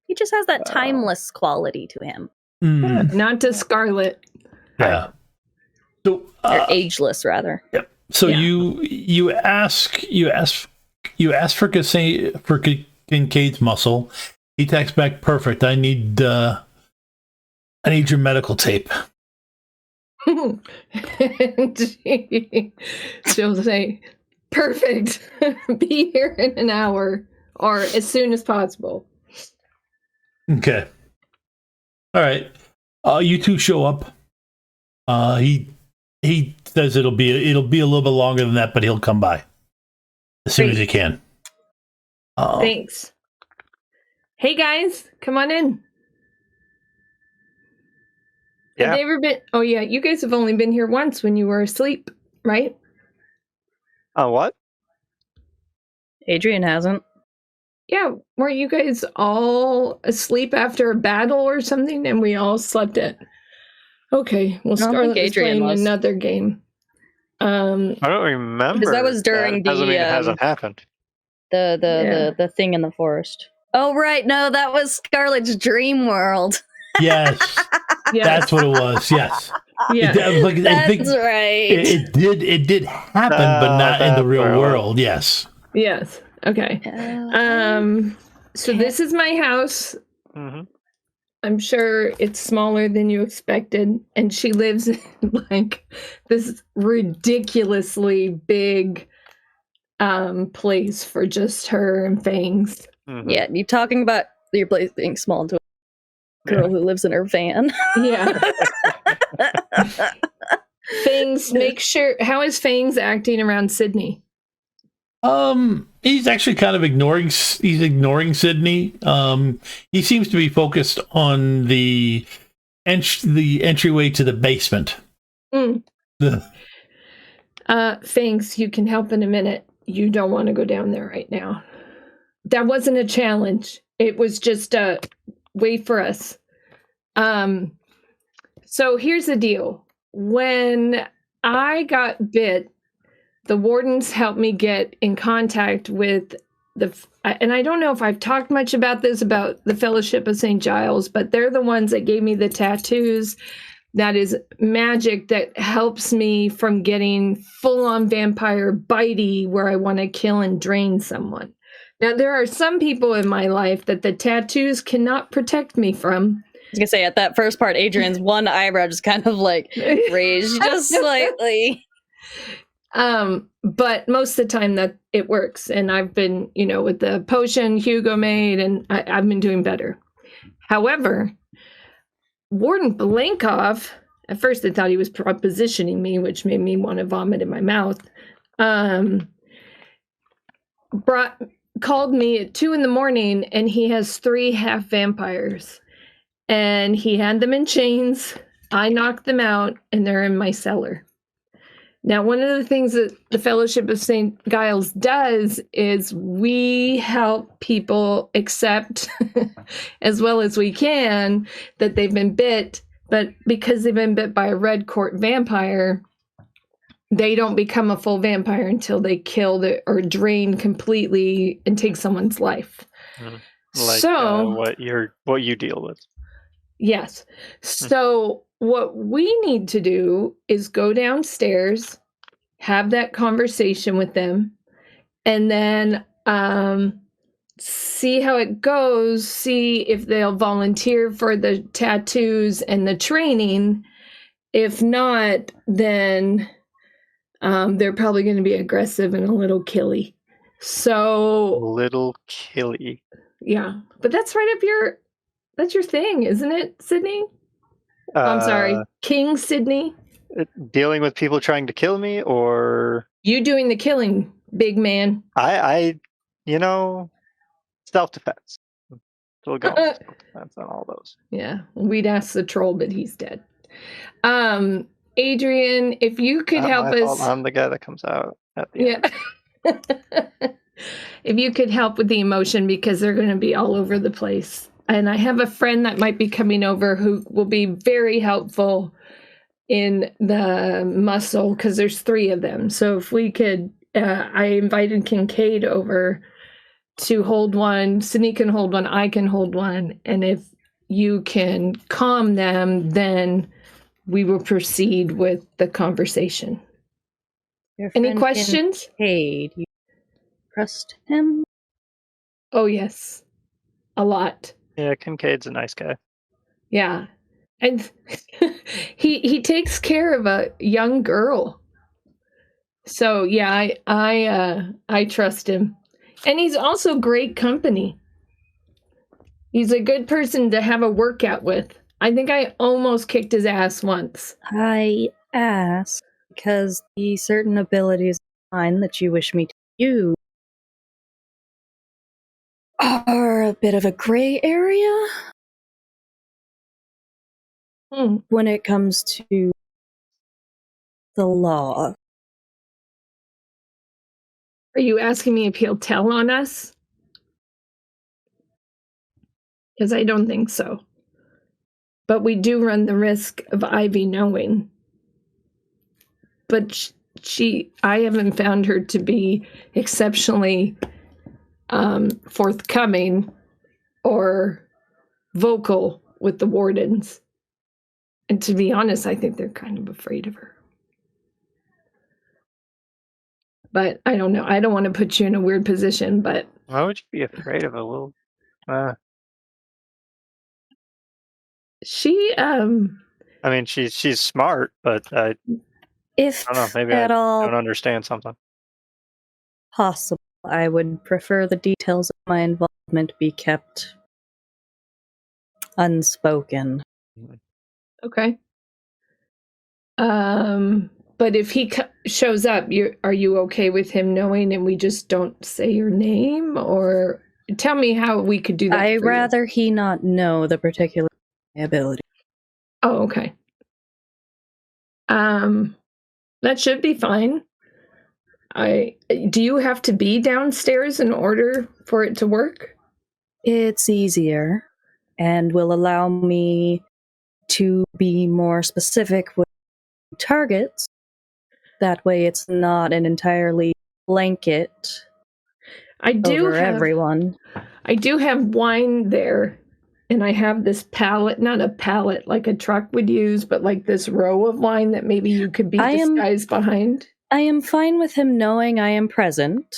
He just has that timeless quality to him. Not to Scarlett. Yeah. So Or ageless, rather. Yep. So Yeah. you ask for Kincaid's muscle. He texts back, perfect. I need your medical tape. And she'll say, perfect. Be here in an hour or as soon as possible. Okay. All right. You two show up. He says it'll be a little bit longer than that, but he'll come by as soon as he can. Thanks. Hey guys, come on in. Yeah. Have they ever been? Oh yeah, you guys have only been here once when you were asleep, right? What? Adrian hasn't. Yeah, weren't you guys all asleep after a battle or something, and we all slept it? Okay, well, I don't Scarlett think was Adrian playing was. another game. I don't remember. Because that was during It doesn't the, mean it hasn't happened. The thing in the forest. Oh right, no, that was Scarlett's dream world. Yes, Yes. that's what it was. Yes. Yeah. I think That's right. it did happen, but not in the real world. Yes. Yes. Okay. So this is my house. Mm-hmm. I'm sure it's smaller than you expected, and she lives in like this ridiculously big place for just her and Fangs. Mm-hmm. Yeah, you talking about your place being small to a girl who lives in her van. Yeah. Fangs, make sure. How is Fangs acting around Sydney? He's actually kind of ignoring Sydney. He seems to be focused on the entryway to the basement. Fangs, you can help in a minute. You don't want to go down there right now. That wasn't a challenge. It was just a wait for us. So here's the deal. When I got bit, the wardens helped me get in contact with and I don't know if I've talked much about this, about the Fellowship of St. Giles, but they're the ones that gave me the tattoos. That is magic that helps me from getting full-on vampire bitey where I want to kill and drain someone. Now, there are some people in my life that the tattoos cannot protect me from. I was gonna say, at that first part, Adrian's one eyebrow just kind of like raised just slightly. But most of the time that it works, and I've been, with the potion Hugo made, and I've been doing better. However, Warden Blankoff, at first I thought he was propositioning me, which made me want to vomit in my mouth. Called me at 2 a.m, and he has 3 half vampires, and he had them in chains. I knocked them out, and they're in my cellar. Now, one of the things that the Fellowship of St. Giles does is we help people accept, as well as we can, that they've been bit, but because they've been bit by a red court vampire, they don't become a full vampire until they kill or drain completely and take someone's life. Like what you deal with. Yes. So what we need to do is go downstairs, have that conversation with them, and then see how it goes, see if they'll volunteer for the tattoos and the training. If not, then They're probably going to be aggressive and a little killy. So Little killy. yeah, but that's right up that's your thing, isn't it, Sydney? I'm sorry, King Sydney. Dealing with people trying to kill me, or You doing the killing, big man. I self-defense. So we'll go with self-defense on all those. Yeah, we'd ask the troll, but he's dead. Adrian, if you could Not help my fault, us. I'm the guy that comes out at the end. Yeah. If you could help with the emotion, because they're going to be all over the place. And I have a friend that might be coming over who will be very helpful in the muscle, because there's 3 of them. So if we could, I invited Kincaid over to hold one. Sydney can hold one. I can hold one. And if you can calm them, then we will proceed with the conversation. Any questions? Kincaid, you trust him? Oh, yes. A lot. Yeah, Kincaid's a nice guy. Yeah. And he takes care of a young girl. So yeah, I trust him. And he's also great company. He's a good person to have a workout with. I think I almost kicked his ass once. I ask because the certain abilities of mine that you wish me to use are a bit of a gray area when it comes to the law. Are you asking me if he'll tell on us? Because I don't think so. But we do run the risk of Ivy knowing. But I haven't found her to be exceptionally forthcoming or vocal with the wardens. And to be honest, I think they're kind of afraid of her. But I don't know. I don't want to put you in a weird position, but... Why would you be afraid of a little... She, I mean, she's smart, but I If don't know, maybe at I all don't understand something. possible, I would prefer the details of my involvement be kept unspoken. okay. But if he shows up, are you okay with him knowing and we just don't say your name? Or tell me how we could do that. I'd rather he not know the particular ability. Oh, okay. That should be fine. Do you have to be downstairs in order for it to work? It's easier and will allow me to be more specific with targets. That way it's not an entirely blanket over everyone. I do have wine there, and I have this pallet, not a pallet like a truck would use, but like this row of wine that maybe you could be disguised behind. I am fine with him knowing I am present.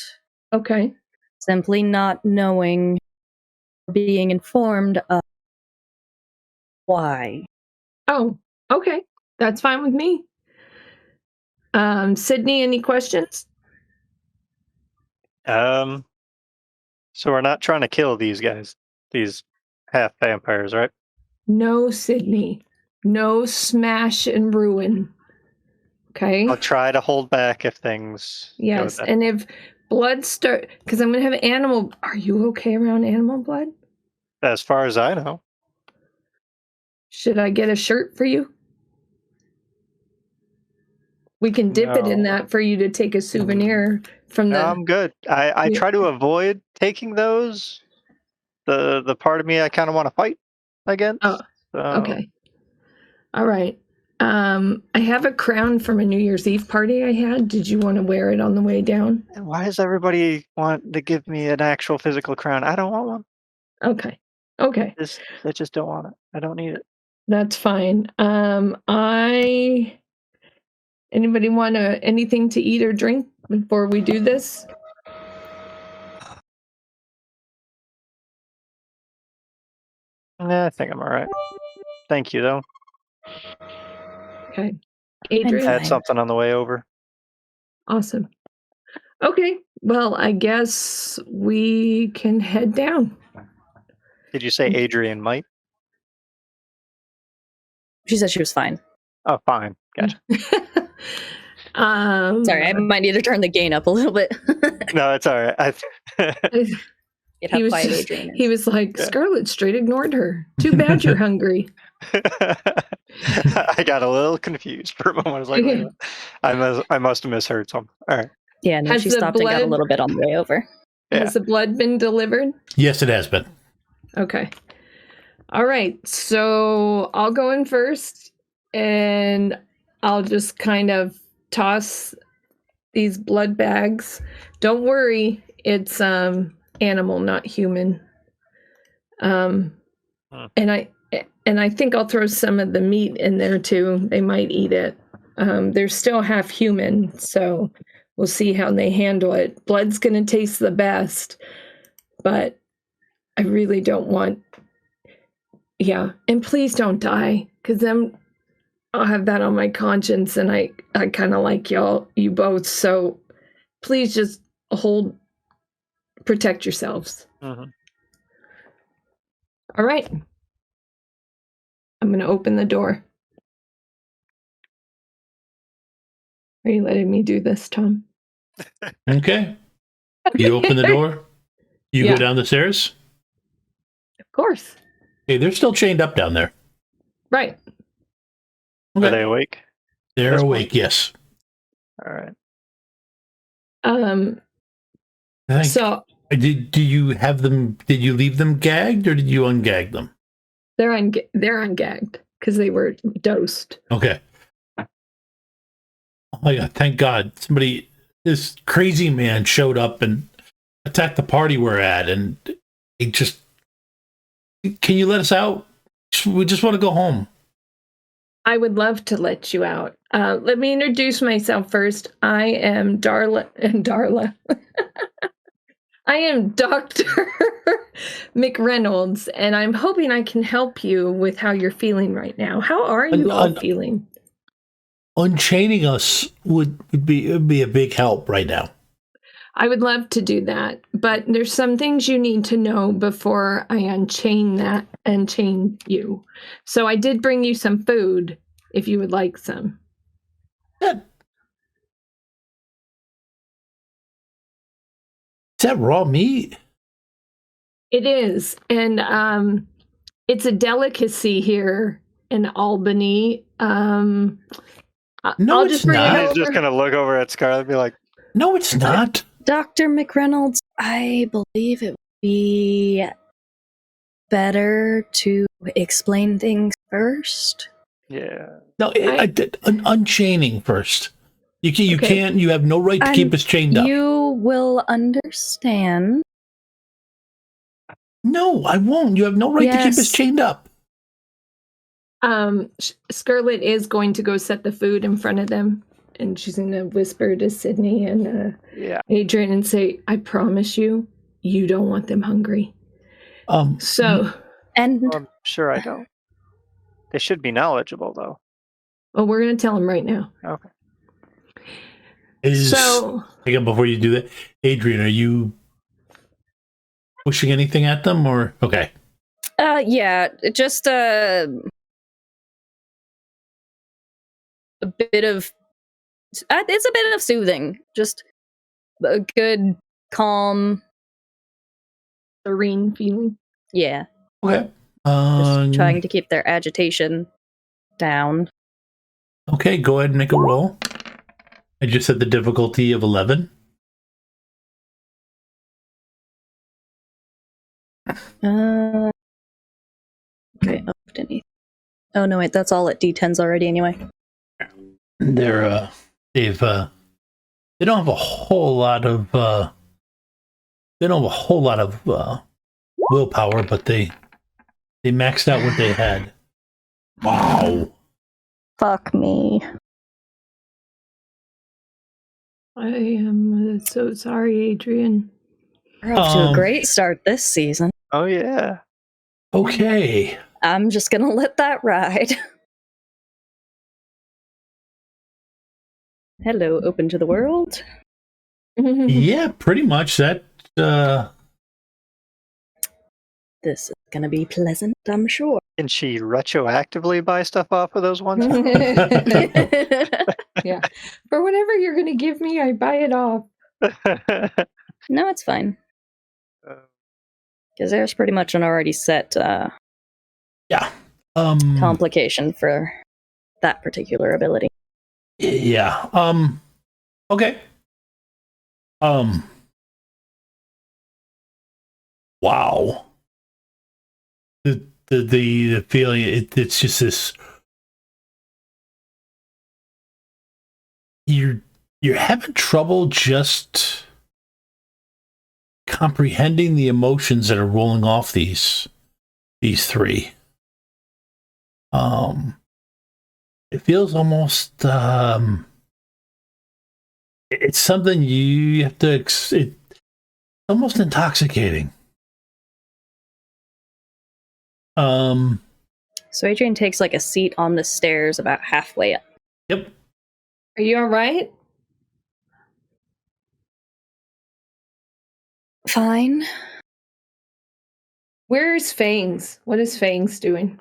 Okay. Simply not knowing, being informed of why. Oh, okay. That's fine with me. Sydney, any questions? So we're not trying to kill these guys, these half vampires, right? No, Sydney. No smash and ruin. Okay. I'll try to hold back if things. Yes, and if blood because I'm gonna have animal. Are you okay around animal blood? As far as I know. Should I get a shirt for you? We can dip it in that for you to take a souvenir from the... I'm good. I try to avoid taking those. The part of me I kind of want to fight against. Oh, okay. All right. I have a crown from a New Year's Eve party I had. Did you want to wear it on the way down? Why does everybody want to give me an actual physical crown? I don't want one. Okay. Okay. I just don't want it. I don't need it. That's fine. Anybody want anything to eat or drink before we do this? I think I'm all right. Thank you, though. Okay. Adrian? I had something on the way over. Awesome. Okay, well, I guess we can head down. Did you say Adrian might? She said she was fine. Oh, fine. Gotcha. Sorry, I might need to turn the gain up a little bit. No, it's all right. He was like, Scarlett straight ignored her. Too bad you're hungry. I got a little confused for a moment. I was like, wait, I must have misheard something. All right. Yeah, no, she stopped and got a little bit on the way over. Has the blood been delivered? Yes, it has been. Okay. All right. So I'll go in first, and I'll just kind of toss these blood bags. Don't worry, it's animal, not human. And I think I'll throw some of the meat in there too. They might eat it. They're still half human, so we'll see how they handle it. Blood's gonna taste the best, but I really don't want. Yeah, and please don't die, because then I'll have that on my conscience, and I kind of like you both. So please just protect yourselves. Mm-hmm. All right. I'm going to open the door. Are you letting me do this, Tom? Okay. You open the door. You go down the stairs. Of course. Hey, they're still chained up down there. Right. Okay. Are they awake? They're awake, yes. All right. So did you have them? Did you leave them gagged, or did you ungag them? They're ungagged because they were dosed. Okay. Oh my God! Thank God, this crazy man showed up and attacked the party we're at, and he just. Can you let us out? We just want to go home. I would love to let you out. Let me introduce myself first. I am Darla. I am Dr. McReynolds, and I'm hoping I can help you with how you're feeling right now. How are you all feeling? Unchaining us would be a big help right now. I would love to do that, but there's some things you need to know before I unchain you. So I did bring you some food if you would like some. Is that raw meat? It is, and it's a delicacy here in Albany. No, I'll it's just bring not. it He's just gonna look over at Scarlett and be like, "No, it's not." Dr. McReynolds, I believe it would be better to explain things first. Yeah. No, unchaining first. You can't. You have no right to keep us chained up. You will understand. No, I won't. You have no right to keep us chained up. Scarlett is going to go set the food in front of them, and she's going to whisper to Sydney and Adrian and say, "I promise you, you don't want them hungry." I'm sure I don't. They should be knowledgeable, though. Well, we're going to tell them right now. Okay. Again, before you do that, Adrian, are you pushing anything at them, or okay? Yeah, just a bit of. It's a bit of soothing, just a good, calm, serene feeling. Yeah. Okay. Just trying to keep their agitation down. Okay, go ahead and make a roll. I just said the difficulty of 11. Okay, oh no, wait, that's all at D10s already anyway. They don't have a whole lot of willpower, but they maxed out what they had. Wow. Fuck me. I am so sorry, Adrian. We're off to a great start this season. Oh yeah. Okay. I'm just gonna let that ride. Hello, open to the world. Yeah, pretty much. That. This is gonna be pleasant, I'm sure. Can she retroactively buy stuff off of those ones? Yeah. For whatever you're going to give me, I buy it off. No, it's fine. Because there's pretty much an already set Yeah. complication for that particular ability. Yeah. Okay. Wow. The feeling it's just this. You're having trouble just comprehending the emotions that are rolling off these three. It feels almost it's something you have to it's almost intoxicating. So Adrian takes like a seat on the stairs about halfway up. Yep. Are you all right? Fine. Where is Fangs? What is Fangs doing?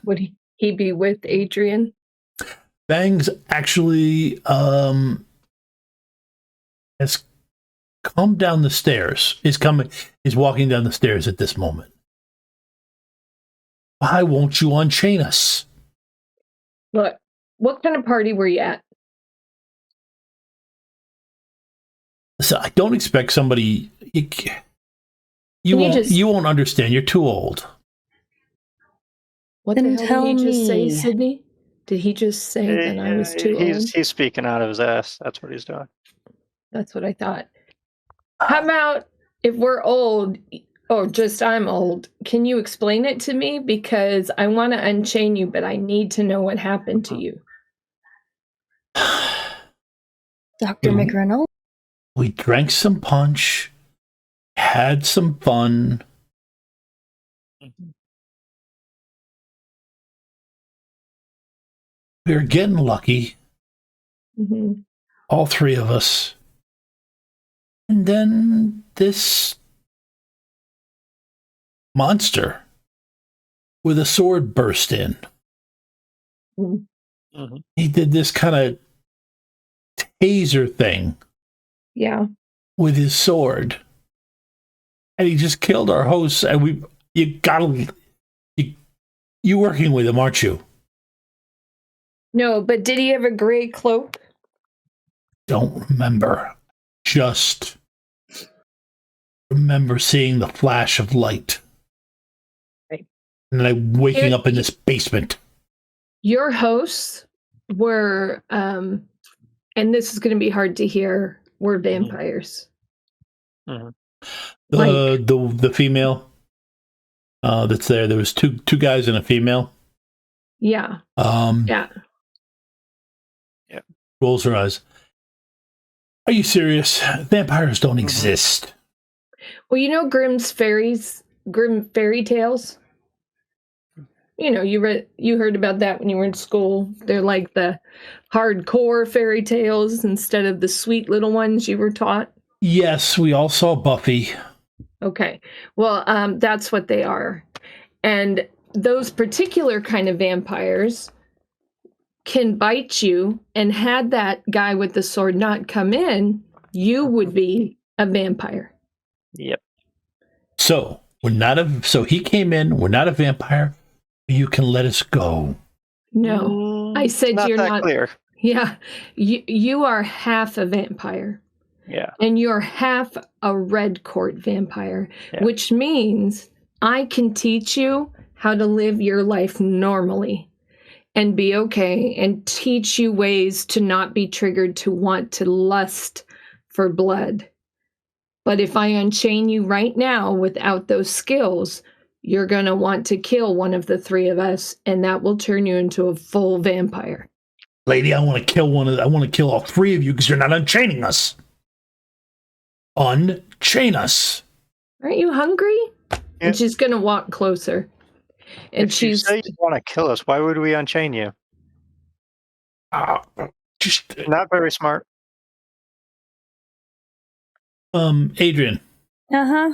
Would he be with Adrian? Bangs actually has come down the stairs. Is walking down the stairs at this moment. Why won't you unchain us? Look, what kind of party were you at? So I don't expect somebody. You won't understand. You're too old. What Then the hell did he just say, me. Sydney? Did he just say that I was too old? He's speaking out of his ass. That's what he's doing. That's what I thought. How about if we're old, or just I'm old, can you explain it to me? Because I want to unchain you, but I need to know what happened to you. Dr. McReynolds? We drank some punch, had some fun. We were getting lucky, all three of us. And then this monster with a sword burst in. Mm-hmm. He did this kind of taser thing. Yeah. With his sword. And he just killed our hosts. And you working with him, aren't you? No, but did he have a gray cloak? Don't remember. Just remember seeing the flash of light. Right. And then I'm waking up in this basement. Your hosts were, and this is going to be hard to hear, were vampires. Mm-hmm. The female that's there. There was two guys and a female. Yeah. Yeah. Rolls her eyes. Are you serious? Vampires don't exist. Well, you know Grimm fairy tales? You know, you heard about that when you were in school. They're like the hardcore fairy tales instead of the sweet little ones you were taught. Yes, we all saw Buffy. Okay. Well, that's what they are. And those particular kind of vampires can bite you, and had that guy with the sword not come in, you would be a vampire. Yep. So he came in, we're not a vampire. You can let us go. No. I said not you're that not clear. Yeah. You are half a vampire. Yeah. And you're half a red court vampire, Yeah. which means I can teach you how to live your life normally and be okay, and teach you ways to not be triggered to want to lust for blood. But if I unchain you right now without those skills, you're going to want to kill one of the three of us, and that will turn you into a full vampire. Lady, I want to kill all three of you because you're not unchaining us. Unchain us. Aren't you hungry? Yeah. And she's going to walk closer. And If you say you want to kill us, why would we unchain you? Just Not very smart. Adrian, Uh-huh.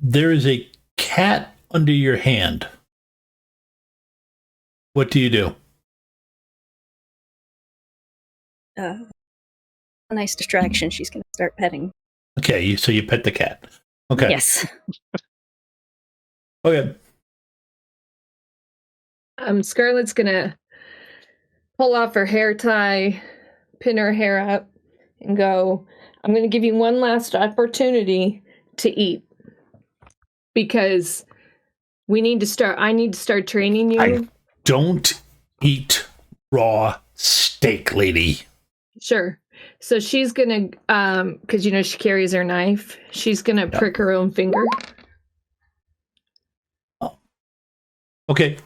there is a cat under your hand. What do you do? A nice distraction. She's going to start petting. Okay, so you pet the cat. Okay. Yes. Okay. Scarlett's gonna pull off her hair tie, pin her hair up, and go, I'm gonna give you one last opportunity to eat. Because I need to start training you. I don't eat raw steak, lady. Sure. So she's gonna, because she carries her knife. She's gonna prick her own finger. Okay.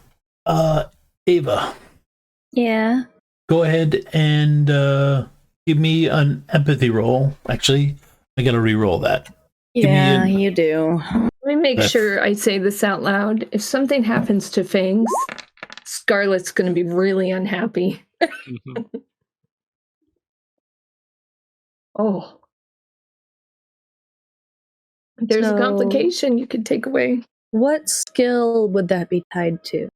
Ava, Yeah. go ahead and give me an empathy roll. Actually, I gotta re-roll that. Give me Yeah, an- you do. Let me make sure I say this out loud. If something happens to Fangs, Scarlett's gonna be really unhappy. Oh. There's a So- complication you could take away. What skill would that be tied to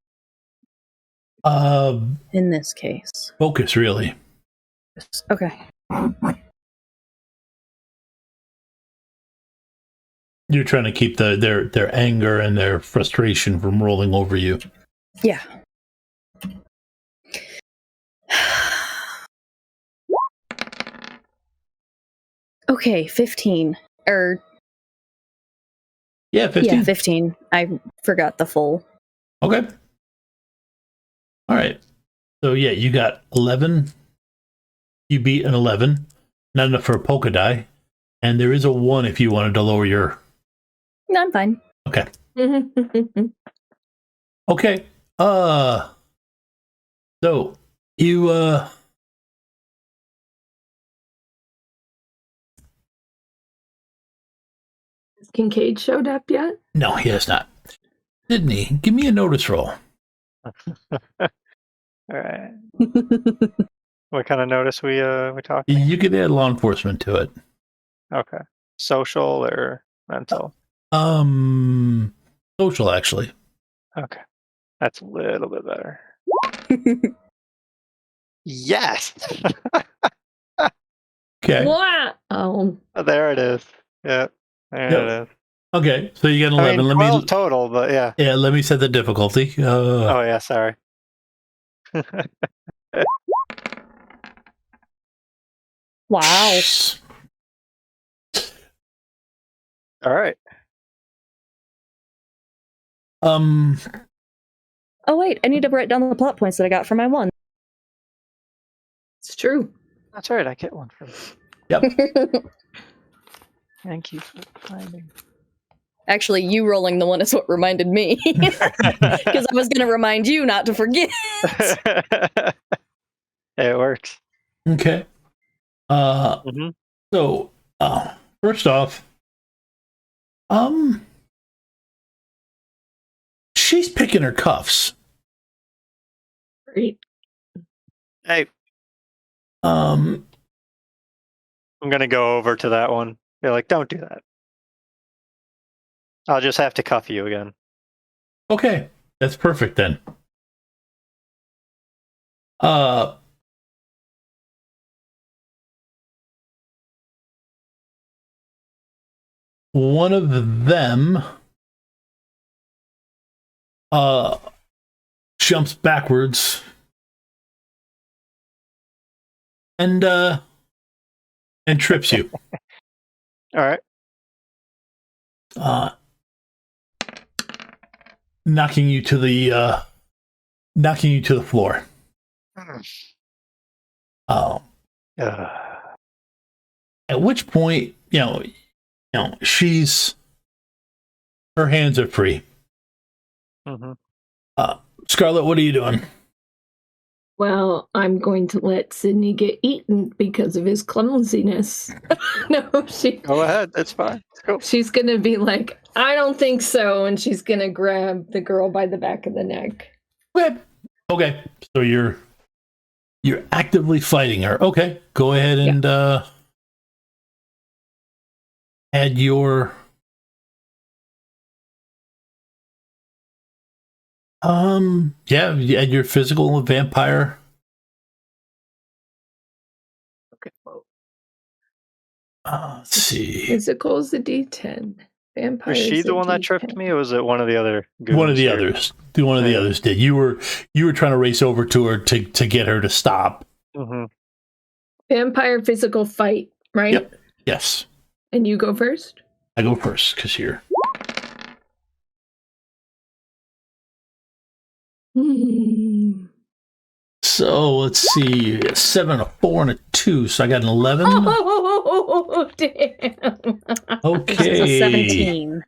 in this case? Focus, really. Okay. You're trying to keep their anger and their frustration from rolling over you. Yeah. Okay, 15. Yeah, 15. Yeah, 15. I forgot the full. Okay. All right. So yeah, you got 11. You beat an 11. Not enough for a polka die. And there is a 1 if you wanted to lower your... No, I'm fine. Okay. Okay. So you Has Kincaid showed up yet? no, he has not. Sydney, give me a notice roll. All right. What kind of notice we talking? You could add law enforcement to it. Okay. Social or mental? Social actually. Okay. That's a little bit better. Yes. Okay. Wow. Oh. There it is. Yep. There Yep. it is. Okay. So you got an 11. I mean, 12 total, but yeah. Yeah, let me set the difficulty. Oh yeah, sorry. Wow. All right. Oh, wait. I need to write down the plot points that I got for my one. It's true. That's right. I get one from. Yep. Thank you for finding. Actually, you rolling the one is what reminded me. Because I was going to remind you not to forget. It works. Okay. So, first off, she's picking her cuffs. Great. Hey, Um, I'm gonna go over to that one. You're like, don't do that. I'll just have to cuff you again. okay, that's perfect then. One of them jumps backwards and trips you. All right. Knocking you to the floor. At which point, her hands are free. Mm-hmm. Scarlett, what are you doing? Well, I'm going to let Sydney get eaten because of his clumsiness. No, Go ahead. That's fine. Cool. she's going to be like, I don't think so. And she's going to grab the girl by the back of the neck. Okay. So you're actively fighting her. Okay. Go ahead and add your you add your physical vampire. Okay. Well, Let's see. physical's a D10. Vampire. Was she the one that tripped me, or was it one of the other goons? One of the others. One of the others did. You were trying to race over to her to get her to stop. Mm-hmm. Vampire physical fight, right? Yep. Yes. And you go first? I go first because you're. So let's see, 7, a 4, and a 2. So I got an 11. Oh, damn. Okay. 17.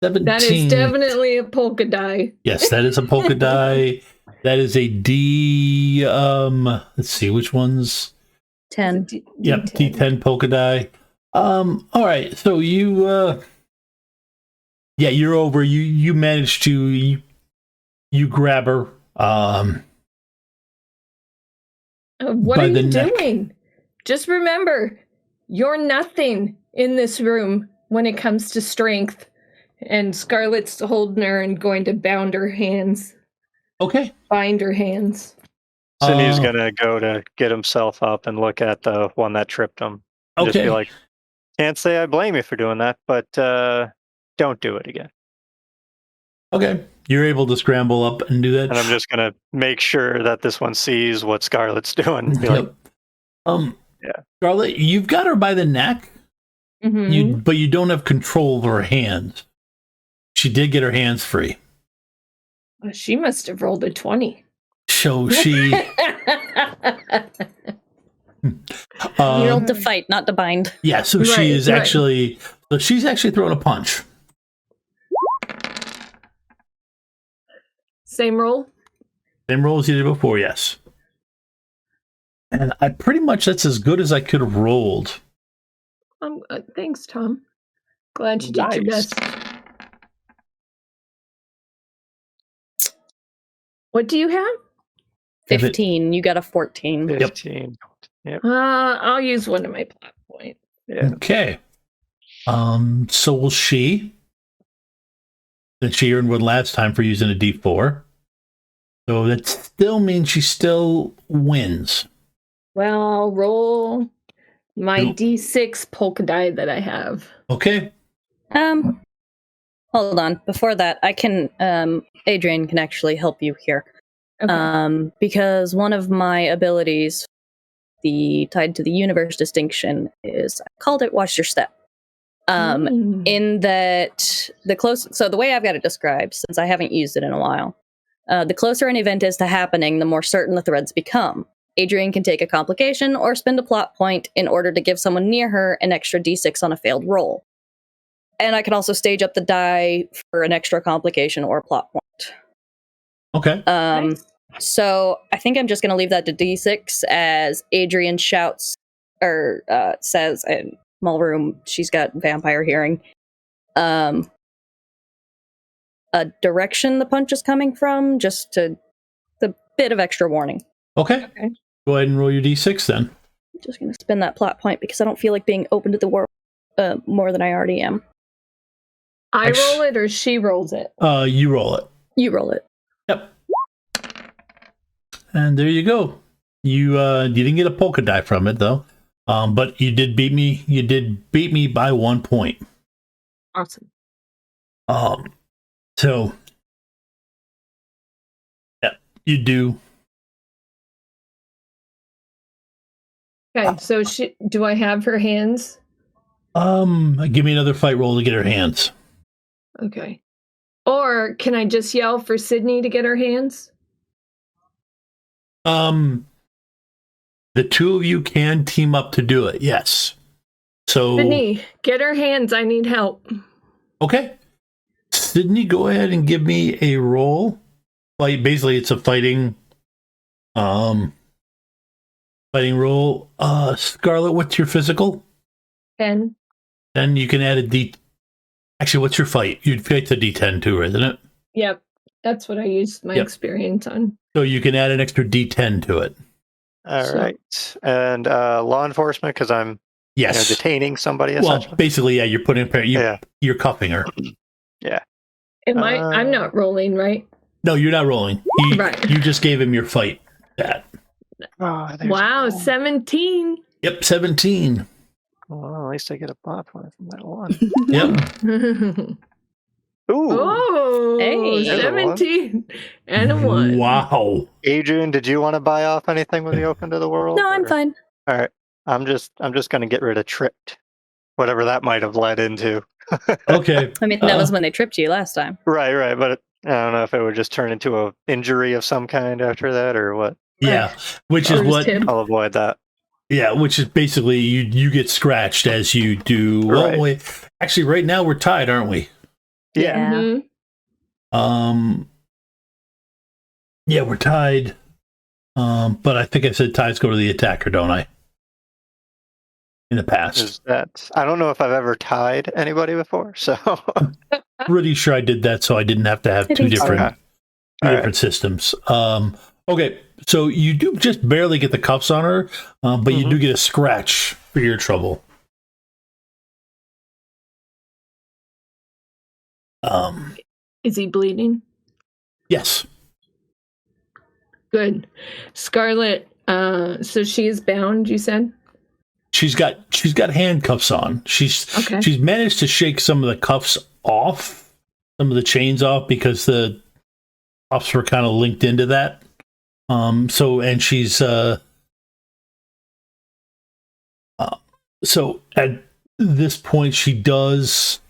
17. That is definitely a polka die. Yes, that is a polka die. That is a D. Let's see, which one's 10. Yep, D10 polka die. All right. So you, you're over. You managed to you grab her. What by are the you neck. doing? Just remember, you're nothing in this room when it comes to strength. And Scarlett's holding her and going to bound her hands. Okay. Bind her hands. Sydney's gonna go to get himself up and look at the one that tripped him. Okay. Just be like, can't say I blame you for doing that, but don't do it again. Okay. You're able to scramble up and do that. And I'm just gonna make sure that this one sees what Scarlett's doing. Be like, yeah. Scarlett, you've got her by the neck, Mm-hmm. but you don't have control of her hands. She did get her hands free. Well, she must have rolled a 20. So she You rolled to fight, not to bind. yeah, so Right, she is right. actually she's actually throwing a punch. Same roll? Same roll as you did before, yes. And I pretty much that's as good as I could have rolled. Thanks, Tom. Glad you did your Nice. best. What do you have? 15. You got a 14. 15. Yep. I'll use one of my plot points. Yeah. Okay. So will she. Since she earned one last time for using a D4. So that still means she still wins. Well, I'll roll my Nope. D6 polka die that I have. Okay. Hold on. Before that, I can Adrian can actually help you here. Okay. Because one of my abilities, the tied to the universe distinction, is I called it watch your step. In that so the way I've got it described, since I haven't used it in a while, the closer an event is to happening, the more certain the threads become. Adrian can take a complication or spend a plot point in order to give someone near her an extra d6 on a failed roll. And I can also stage up the die for an extra complication or plot point. Okay. Nice. So I think I'm just going to leave that to d6 as Adrian shouts or says in small room, she's got vampire hearing. A direction the punch is coming from, just to the bit of extra warning. Okay. Go ahead and roll your D6 then. I'm just going to spin that plot point because I don't feel like being open to the world more than I already am. I roll it or she rolls it? You roll it. You roll it. Yep. And there you go. You didn't get a polka die from it though. But you did beat me. You did beat me by 1 point. Awesome. So yeah, you do. Okay, so do I have her hands? Give me another fight roll to get her hands. Okay. Or can I just yell for Sydney to get her hands? The two of you can team up to do it. Yes. So Sydney, get her hands. I need help. okay. Sydney, go ahead and give me a roll. Like basically, it's a fighting Fighting roll. Scarlett, what's your physical? 10. Then you can add a D. Actually, what's your fight? You'd fight the D10 too, isn't it? Yep. That's what I used my experience on. So you can add an extra D10 to it. All right. And law enforcement, because I'm detaining somebody. Well, basically, yeah, you're putting you're cuffing her. Yeah. I'm not rolling, right? No, you're not rolling. Right. You just gave him your fight. That. Wow, 17. Yep, 17. Well, at least I get a plot point from that one. Yep. Ooh. Oh, Hey. 17 and a 1. Wow. Adrian, did you want to buy off anything when you open to the world? No, I'm fine. All right. I'm just going to get rid of tripped, whatever that might have led into. Okay. I mean, that was when they tripped you last time. Right. But I don't know if it would just turn into a injury of some kind after that or what. Yeah, which is what I'll avoid that. Yeah, which is basically you get scratched as you do. Right. Well, actually, right now we're tied, aren't we? Yeah. Mm-hmm. Yeah, we're tied. But I think I said ties go to the attacker, don't I? In the past. Is that I don't know if I've ever tied anybody before, so Pretty sure I did that, so I didn't have to have two different systems. Okay, so you do just barely get the cuffs on her, but you do get a scratch for your trouble. Is he bleeding? Yes. Good. Scarlett, so she is bound, you said? She's got handcuffs on. She's managed to shake some of the cuffs off, some of the chains off, because the cuffs were kind of linked into that. And she's so at this point she does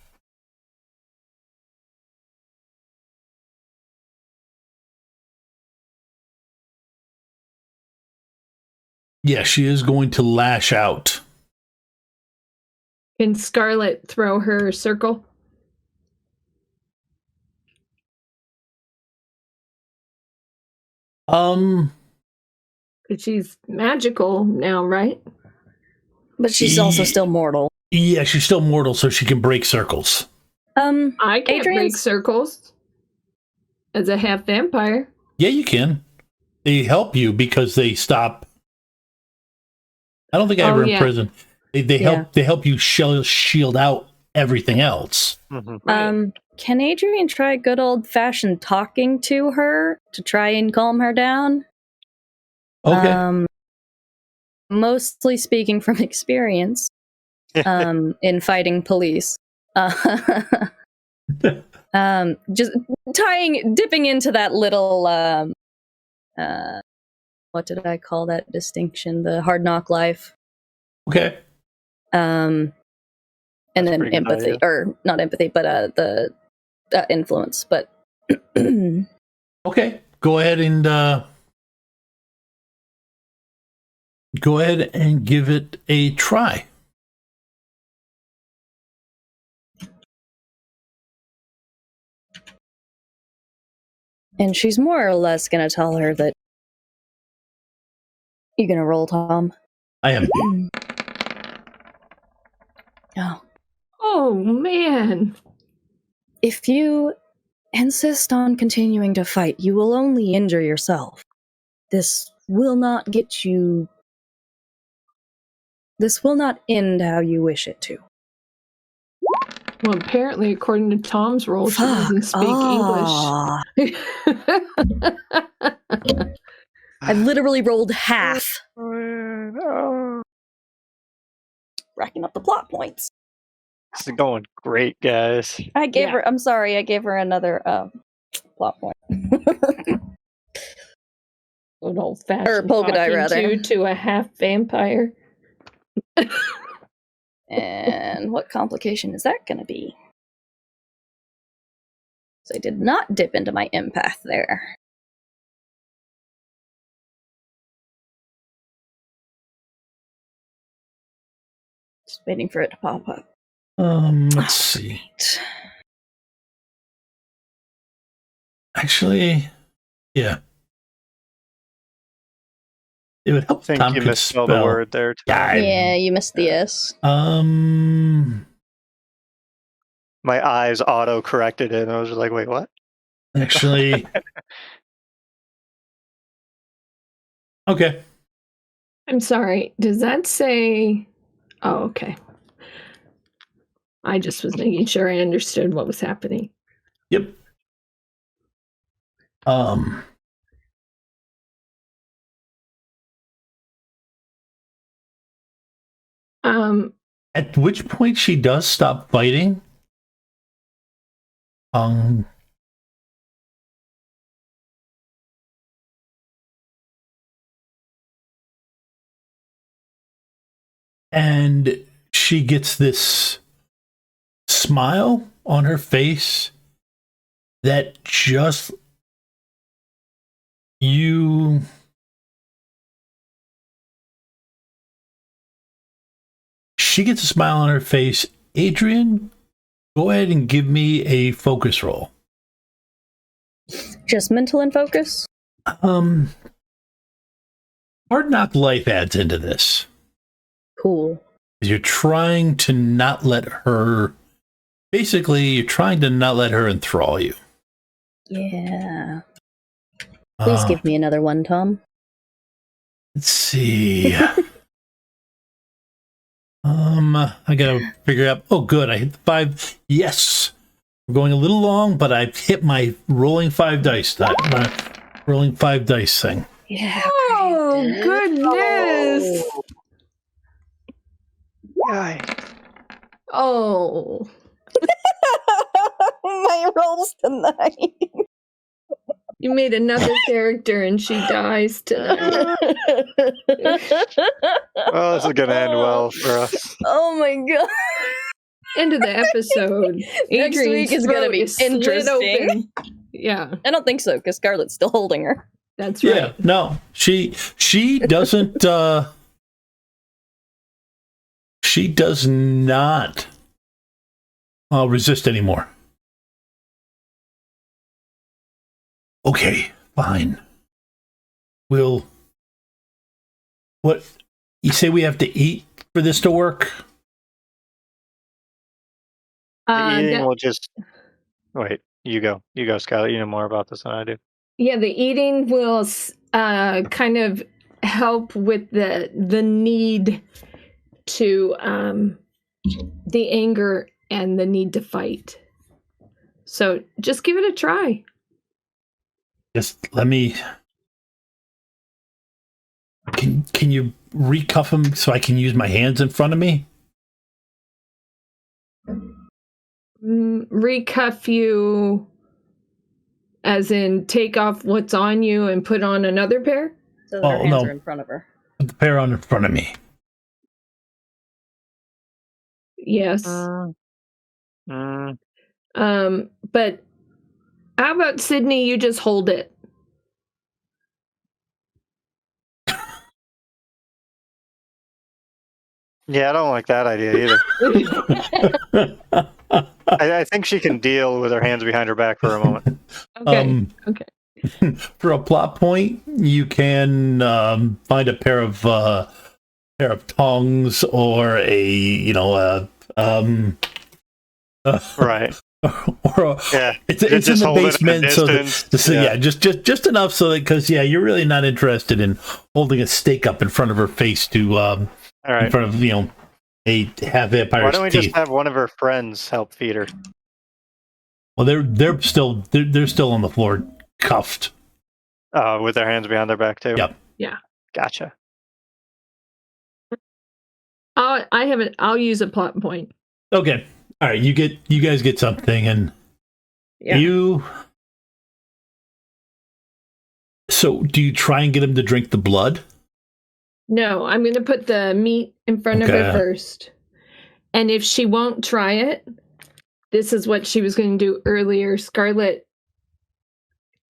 she is going to lash out. Can Scarlett throw her circle? Because she's magical now, right? But she's also still mortal. Yeah, she's still mortal, so she can break circles. I can't break circles as a half vampire. Yeah, you can. They help you because they stop. I don't think I ever in prison. They help you shield out everything else. Mm-hmm. Can Adrian try good old fashioned talking to her to try and calm her down? Okay. Mostly speaking from experience, in fighting police. Just dipping into that little, what did I call that distinction? The hard knock life. Okay. And then empathy, or not empathy, but the influence. But okay, go ahead and give it a try. And she's more or less going to tell her that you're going to roll, Tom. I am. Oh, man. If you insist on continuing to fight, you will only injure yourself. This will not end how you wish it to. Well, apparently, according to Tom's role, she doesn't speak English. I literally rolled half. Racking up the plot points. This is going great, guys. I gave her another plot point. An old-fashioned or polka dot, rather. To a half vampire. And what complication is that going to be? So I did not dip into my empath there. Just waiting for it to pop up. Let's see. Actually, yeah. It would help. I think Tom you could misspelled the spell. word there. Too. Yeah, you missed the S. My eyes auto corrected it, and I was just like, "Wait, what?" Actually, okay. I'm sorry. Does that say? Oh, okay. I just was making sure I understood what was happening. Yep. At which point she does stop fighting. And she gets this smile on her face that just you. She gets a smile on her face. Adrian, go ahead and give me a focus roll. Just mental and focus? Hard knock life adds into this. Cool. You're trying to not let her. Basically, you're trying to not let her enthrall you. Yeah. Please give me another one, Tom. Let's see. I gotta figure out. Oh, good. I hit the 5. Yes. We're going a little long, but I've hit my rolling 5 dice. My rolling 5 dice thing. Yeah. Oh, goodness. Yikes. Oh. My rolls tonight. You made another character and she dies tonight. Well, this is gonna end well for us. Oh my god. End of the episode. Next week is gonna be interesting. Yeah, I don't think so, because Scarlett's still holding her. that's right. Yeah, no, she doesn't. She does not resist anymore. Okay, fine. What you say we have to eat for this to work? The eating will just wait. You go, Scarlett. You know more about this than I do. Yeah, the eating will kind of help with the need to the anger and the need to fight. So just give it a try. Just let me. Can you recuff him so I can use my hands in front of me? Recuff you, as in take off what's on you and put on another pair? So that her hands are in front of her. Put the pair on in front of me. Yes. But how about Sydney, you just hold it? Yeah, I don't like that idea either. I think she can deal with her hands behind her back for a moment. Okay. Okay. For a plot point, you can find a pair of tongs or Right. It's in the basement, so just enough so that because you're really not interested in holding a stake up in front of her face to all right. in front of a half vampire's Why don't we teeth. just have one of her friends help feed her? Well, they're still on the floor, cuffed. With their hands behind their back too. Yep. Yeah. Gotcha. I'll use a plot point. Okay. All right. You guys get something, and you. So, do you try and get him to drink the blood? No, I'm going to put the meat in front of her first. And if she won't try it, this is what she was going to do earlier. Scarlett,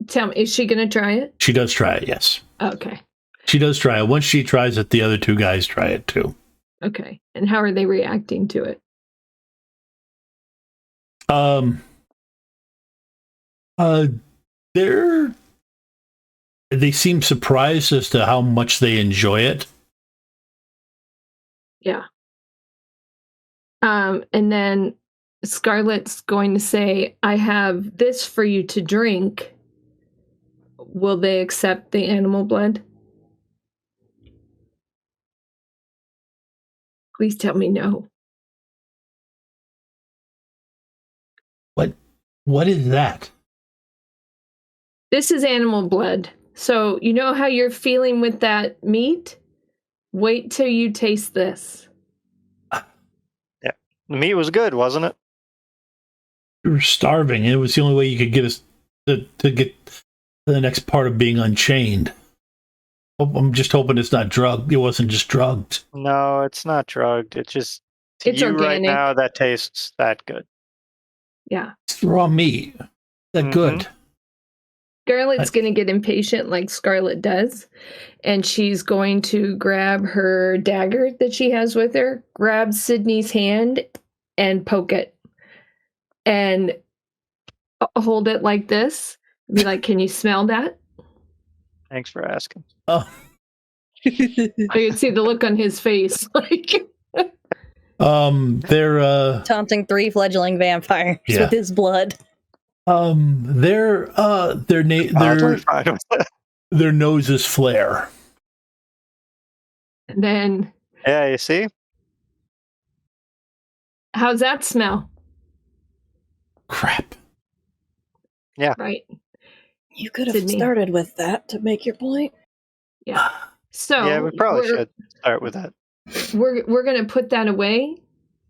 tell me, is she going to try it? She does try it, yes. Okay. She does try it. Once she tries it, the other 2 guys try it too. Okay. And how are they reacting to it? They're they seem surprised as to how much they enjoy it. Yeah. And then Scarlett's going to say, I have this for you to drink. Will they accept the animal blood? Please tell me no. What is that? This is animal blood. So you know how you're feeling with that meat? Wait till you taste this. Yeah. The meat was good, wasn't it? We were starving. It was the only way you could get us to get to the next part of being unchained. I'm just hoping it's not drugged. It wasn't just drugged. No, it's not drugged. It's just to It's you right organic. now that tastes that good. Yeah. It's raw meat. That good. Scarlett's going to get impatient like Scarlett does, and she's going to grab her dagger that she has with her, grab Sydney's hand, and poke it. And hold it like this. Be like, can you smell that? Thanks for asking. Oh. I can see the look on his face. Like, They're Taunting 3 fledgling vampires with his blood. their noses flare. and then, Yeah, you see? how's that smell? Crap. Yeah. Right. You could have Sydney. started with that to make your point. Yeah. So Yeah, we probably should start with that. We're gonna put that away,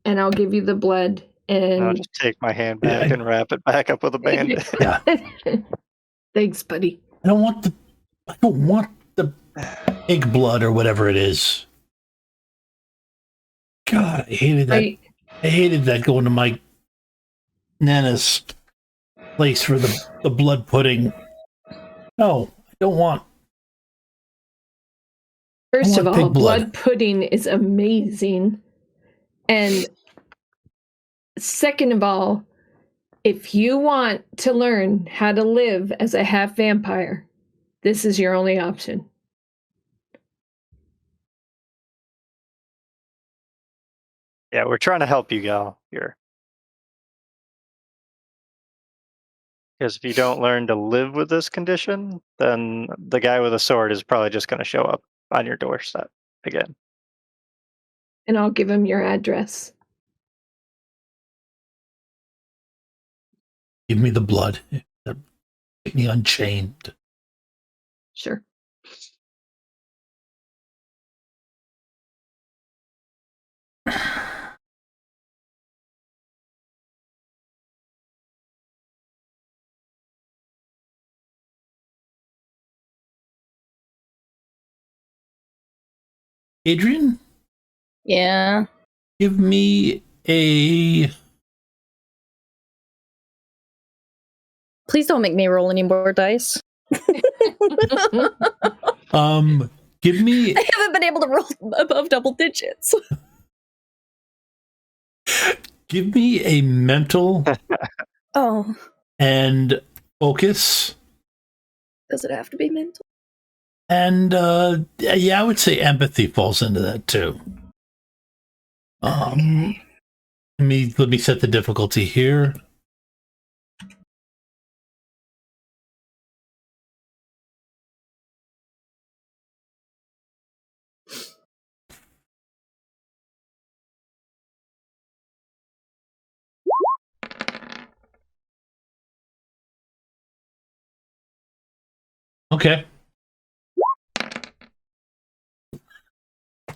and I'll give you the blood. And I'll just take my hand back and wrap it back up with a band-aid. Yeah. Thanks, buddy. I don't want the pig blood or whatever it is. God, I hated that. I hated that going to my Nana's place for the blood pudding. No, I don't want. First of want all, pig blood. blood pudding is amazing. And second of all, if you want to learn how to live as a half vampire, this is your only option. Yeah, we're trying to help you, gal, here. Because if you don't learn to live with this condition, then the guy with a sword is probably just going to show up on your doorstep again. And I'll give him your address. Give me the blood. Get me unchained. Sure. Adrian, Yeah. give me a. Please don't make me roll any more dice. Give me. I haven't been able to roll above double digits. Give me a mental Oh, and focus. does it have to be mental? And yeah, I would say empathy falls into that too. Let me set the difficulty here. Okay.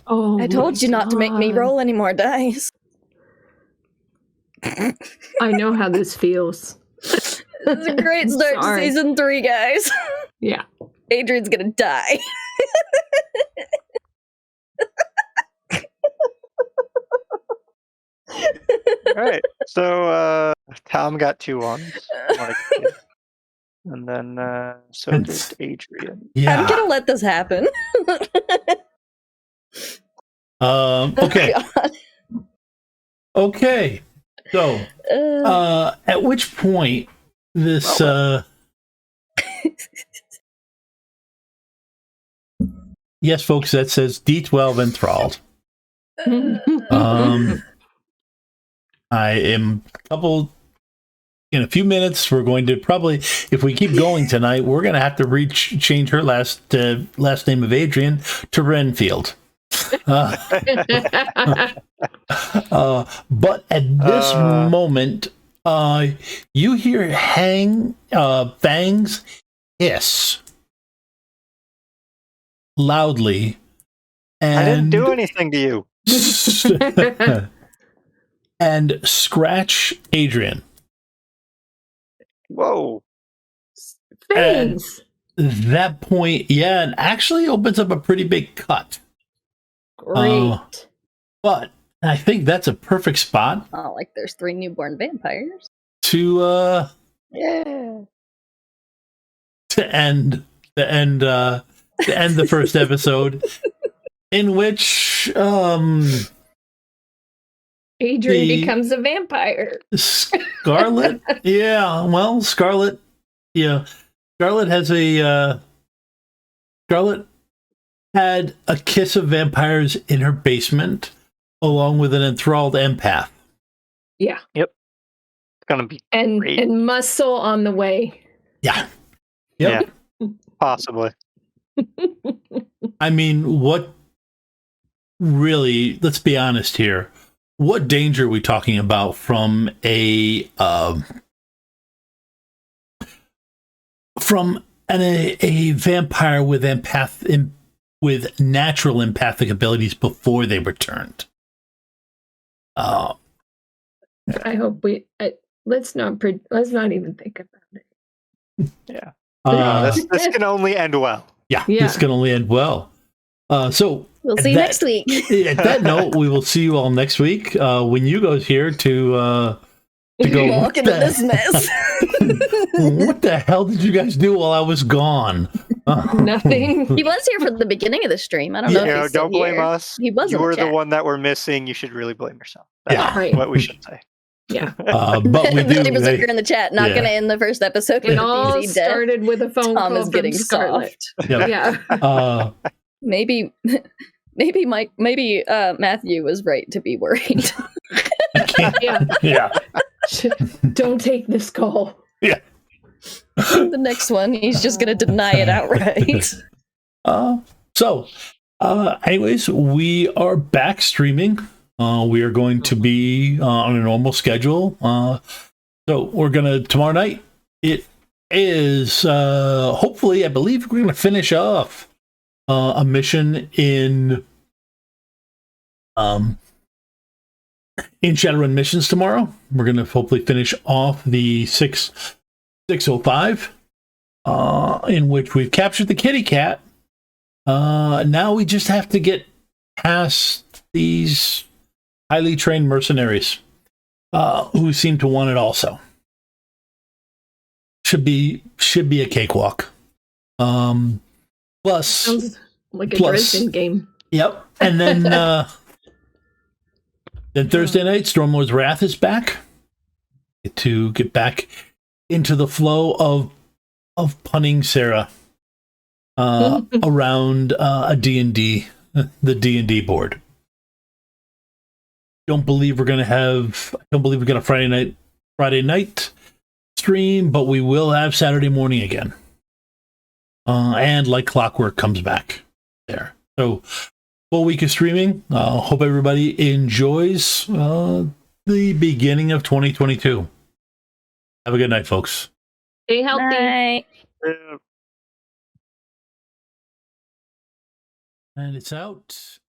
Oh, I told you not to make me God. roll any more dice. I know how this feels. This is a great start to Sorry. season 3, guys. Yeah. Adrian's gonna die. All right. So Tom got 2 ones. And then so did Adrian. Yeah. I'm gonna let this happen. Okay. God. Okay. So, at which point this Yes, folks, that says D12 enthralled. I am in a few minutes. We're going to probably, if we keep going tonight, we're going to have to change her last name of Adrian to Renfield. But at this moment, you hear Fangs hiss loudly, and I didn't do anything to you. and scratch Adrian. Whoa. Thanks. That point, yeah, and actually opens up a pretty big cut. Great. But I think that's a perfect spot Oh, like there's 3 newborn vampires. to Yeah. end the first episode, in which Adrian becomes a vampire. Scarlett, Scarlett had a kiss of vampires in her basement, along with an enthralled empath. Yeah. Yep. It's gonna be great. And muscle on the way. Yeah. Yep. Yeah. Possibly. I mean, what really, let's be honest here. What danger are we talking about from a vampire with with natural empathic abilities before they were turned? I hope let's not even think about it. Yeah. This can only end well. Yeah, this can only end well. So We'll see you next week. At that note, we will see you all next week when you go here to go walk into this mess. What the hell did you guys do while I was gone? Nothing. He was here for the beginning of the stream. I don't know. If he's don't blame here. us. He was. You were the chat. one that we're missing. You should really blame yourself. That's Right. what we should say. Yeah. But we do. He was in the chat. Not going to end the first episode. It all started with a phone Tom call is getting from Scarlett. soft. Yep. Yeah. Maybe Matthew was right to be worried. Yeah. Don't take this call. Yeah. The next one, he's just going to deny it outright. Anyways, we are back streaming. We are going to be on a normal schedule. So we're going to, tomorrow night, it is, hopefully, I believe we're going to finish off a mission in Shadowrun missions tomorrow. We're going to hopefully finish off the 605, in which we've captured the kitty cat. Now we just have to get past these highly trained mercenaries who seem to want it also. Should be a cakewalk. Sounds like a Dresden game. Yep. And then then Thursday night, Stormlord's Wrath is back to get back into the flow of punning Sarah around a D&D, the D&D board. Don't believe we're gonna Friday night stream, but we will have Saturday morning again. And like clockwork comes back there. So full week of streaming. Hope everybody enjoys the beginning of 2022. Have a good night, folks. Stay healthy. Night. Yeah. And it's out.